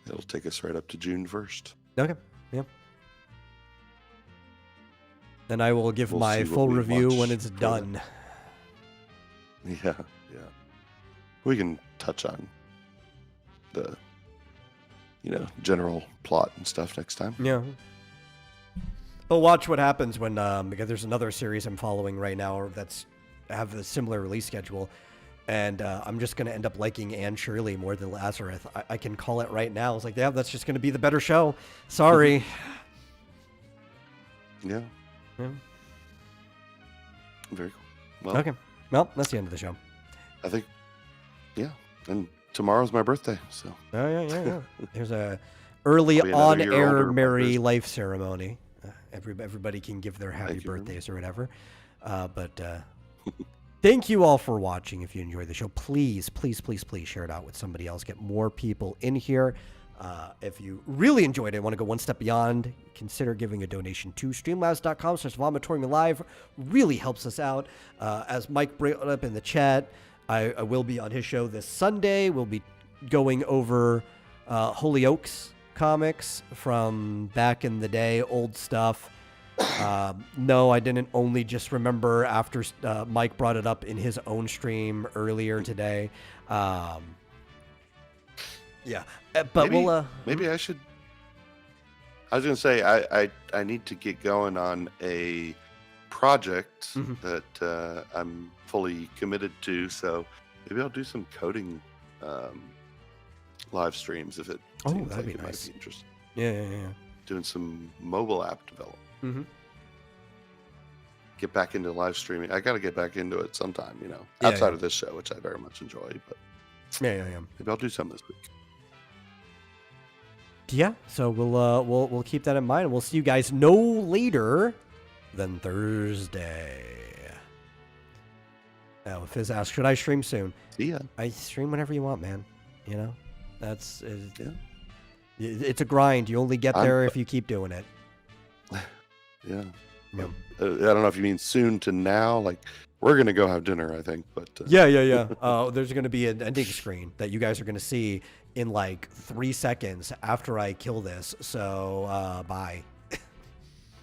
it'll take us right up to June 1st. Okay. Yeah. Then I will give my full review when it's done. Yeah. We can touch on the, general plot and stuff next time. Yeah. But watch what happens when, because there's another series I'm following right now that's have a similar release schedule, and I'm just going to end up liking Anne Shirley more than Lazarus. I can call it right now. It's like, yeah, that's just going to be the better show. Sorry. Yeah. Very cool. Well, okay. Well, that's the end of the show. I think, and tomorrow's my birthday, so. Oh, yeah. There's a early on-air Merry Life ceremony. Everybody can give their happy birthdays or whatever. But thank you all for watching. If you enjoyed the show, please share it out with somebody else. Get more people in here. If you really enjoyed it, want to go one step beyond, consider giving a donation to streamlabs.com/vomitoriumlive. Really helps us out. As Mike brought up in the chat, I will be on his show this Sunday. We'll be going over Holy Oaks comics from back in the day, old stuff. No, I didn't only just remember after Mike brought it up in his own stream earlier today. Yeah, but maybe I should. I was going to say I need to get going on a project that I'm fully committed to. So maybe I'll do some coding live streams if it. That'd be nice. Might be interesting. Yeah. Doing some mobile app development. Get back into live streaming. I got to get back into it sometime. Outside of this show, which I very much enjoy. But yeah. Maybe I'll do some this week. Yeah, so we'll keep that in mind, and we'll see you guys no later than Thursday. Now, Fizz asks, should I stream soon? See ya. I stream whenever you want, man. It's a grind. You only get there if you keep doing it. Yeah. I don't know if you mean soon to now. Like, we're going to go have dinner, I think. But Yeah. There's going to be an ending screen that you guys are going to see in like 3 seconds after I kill this. So, bye.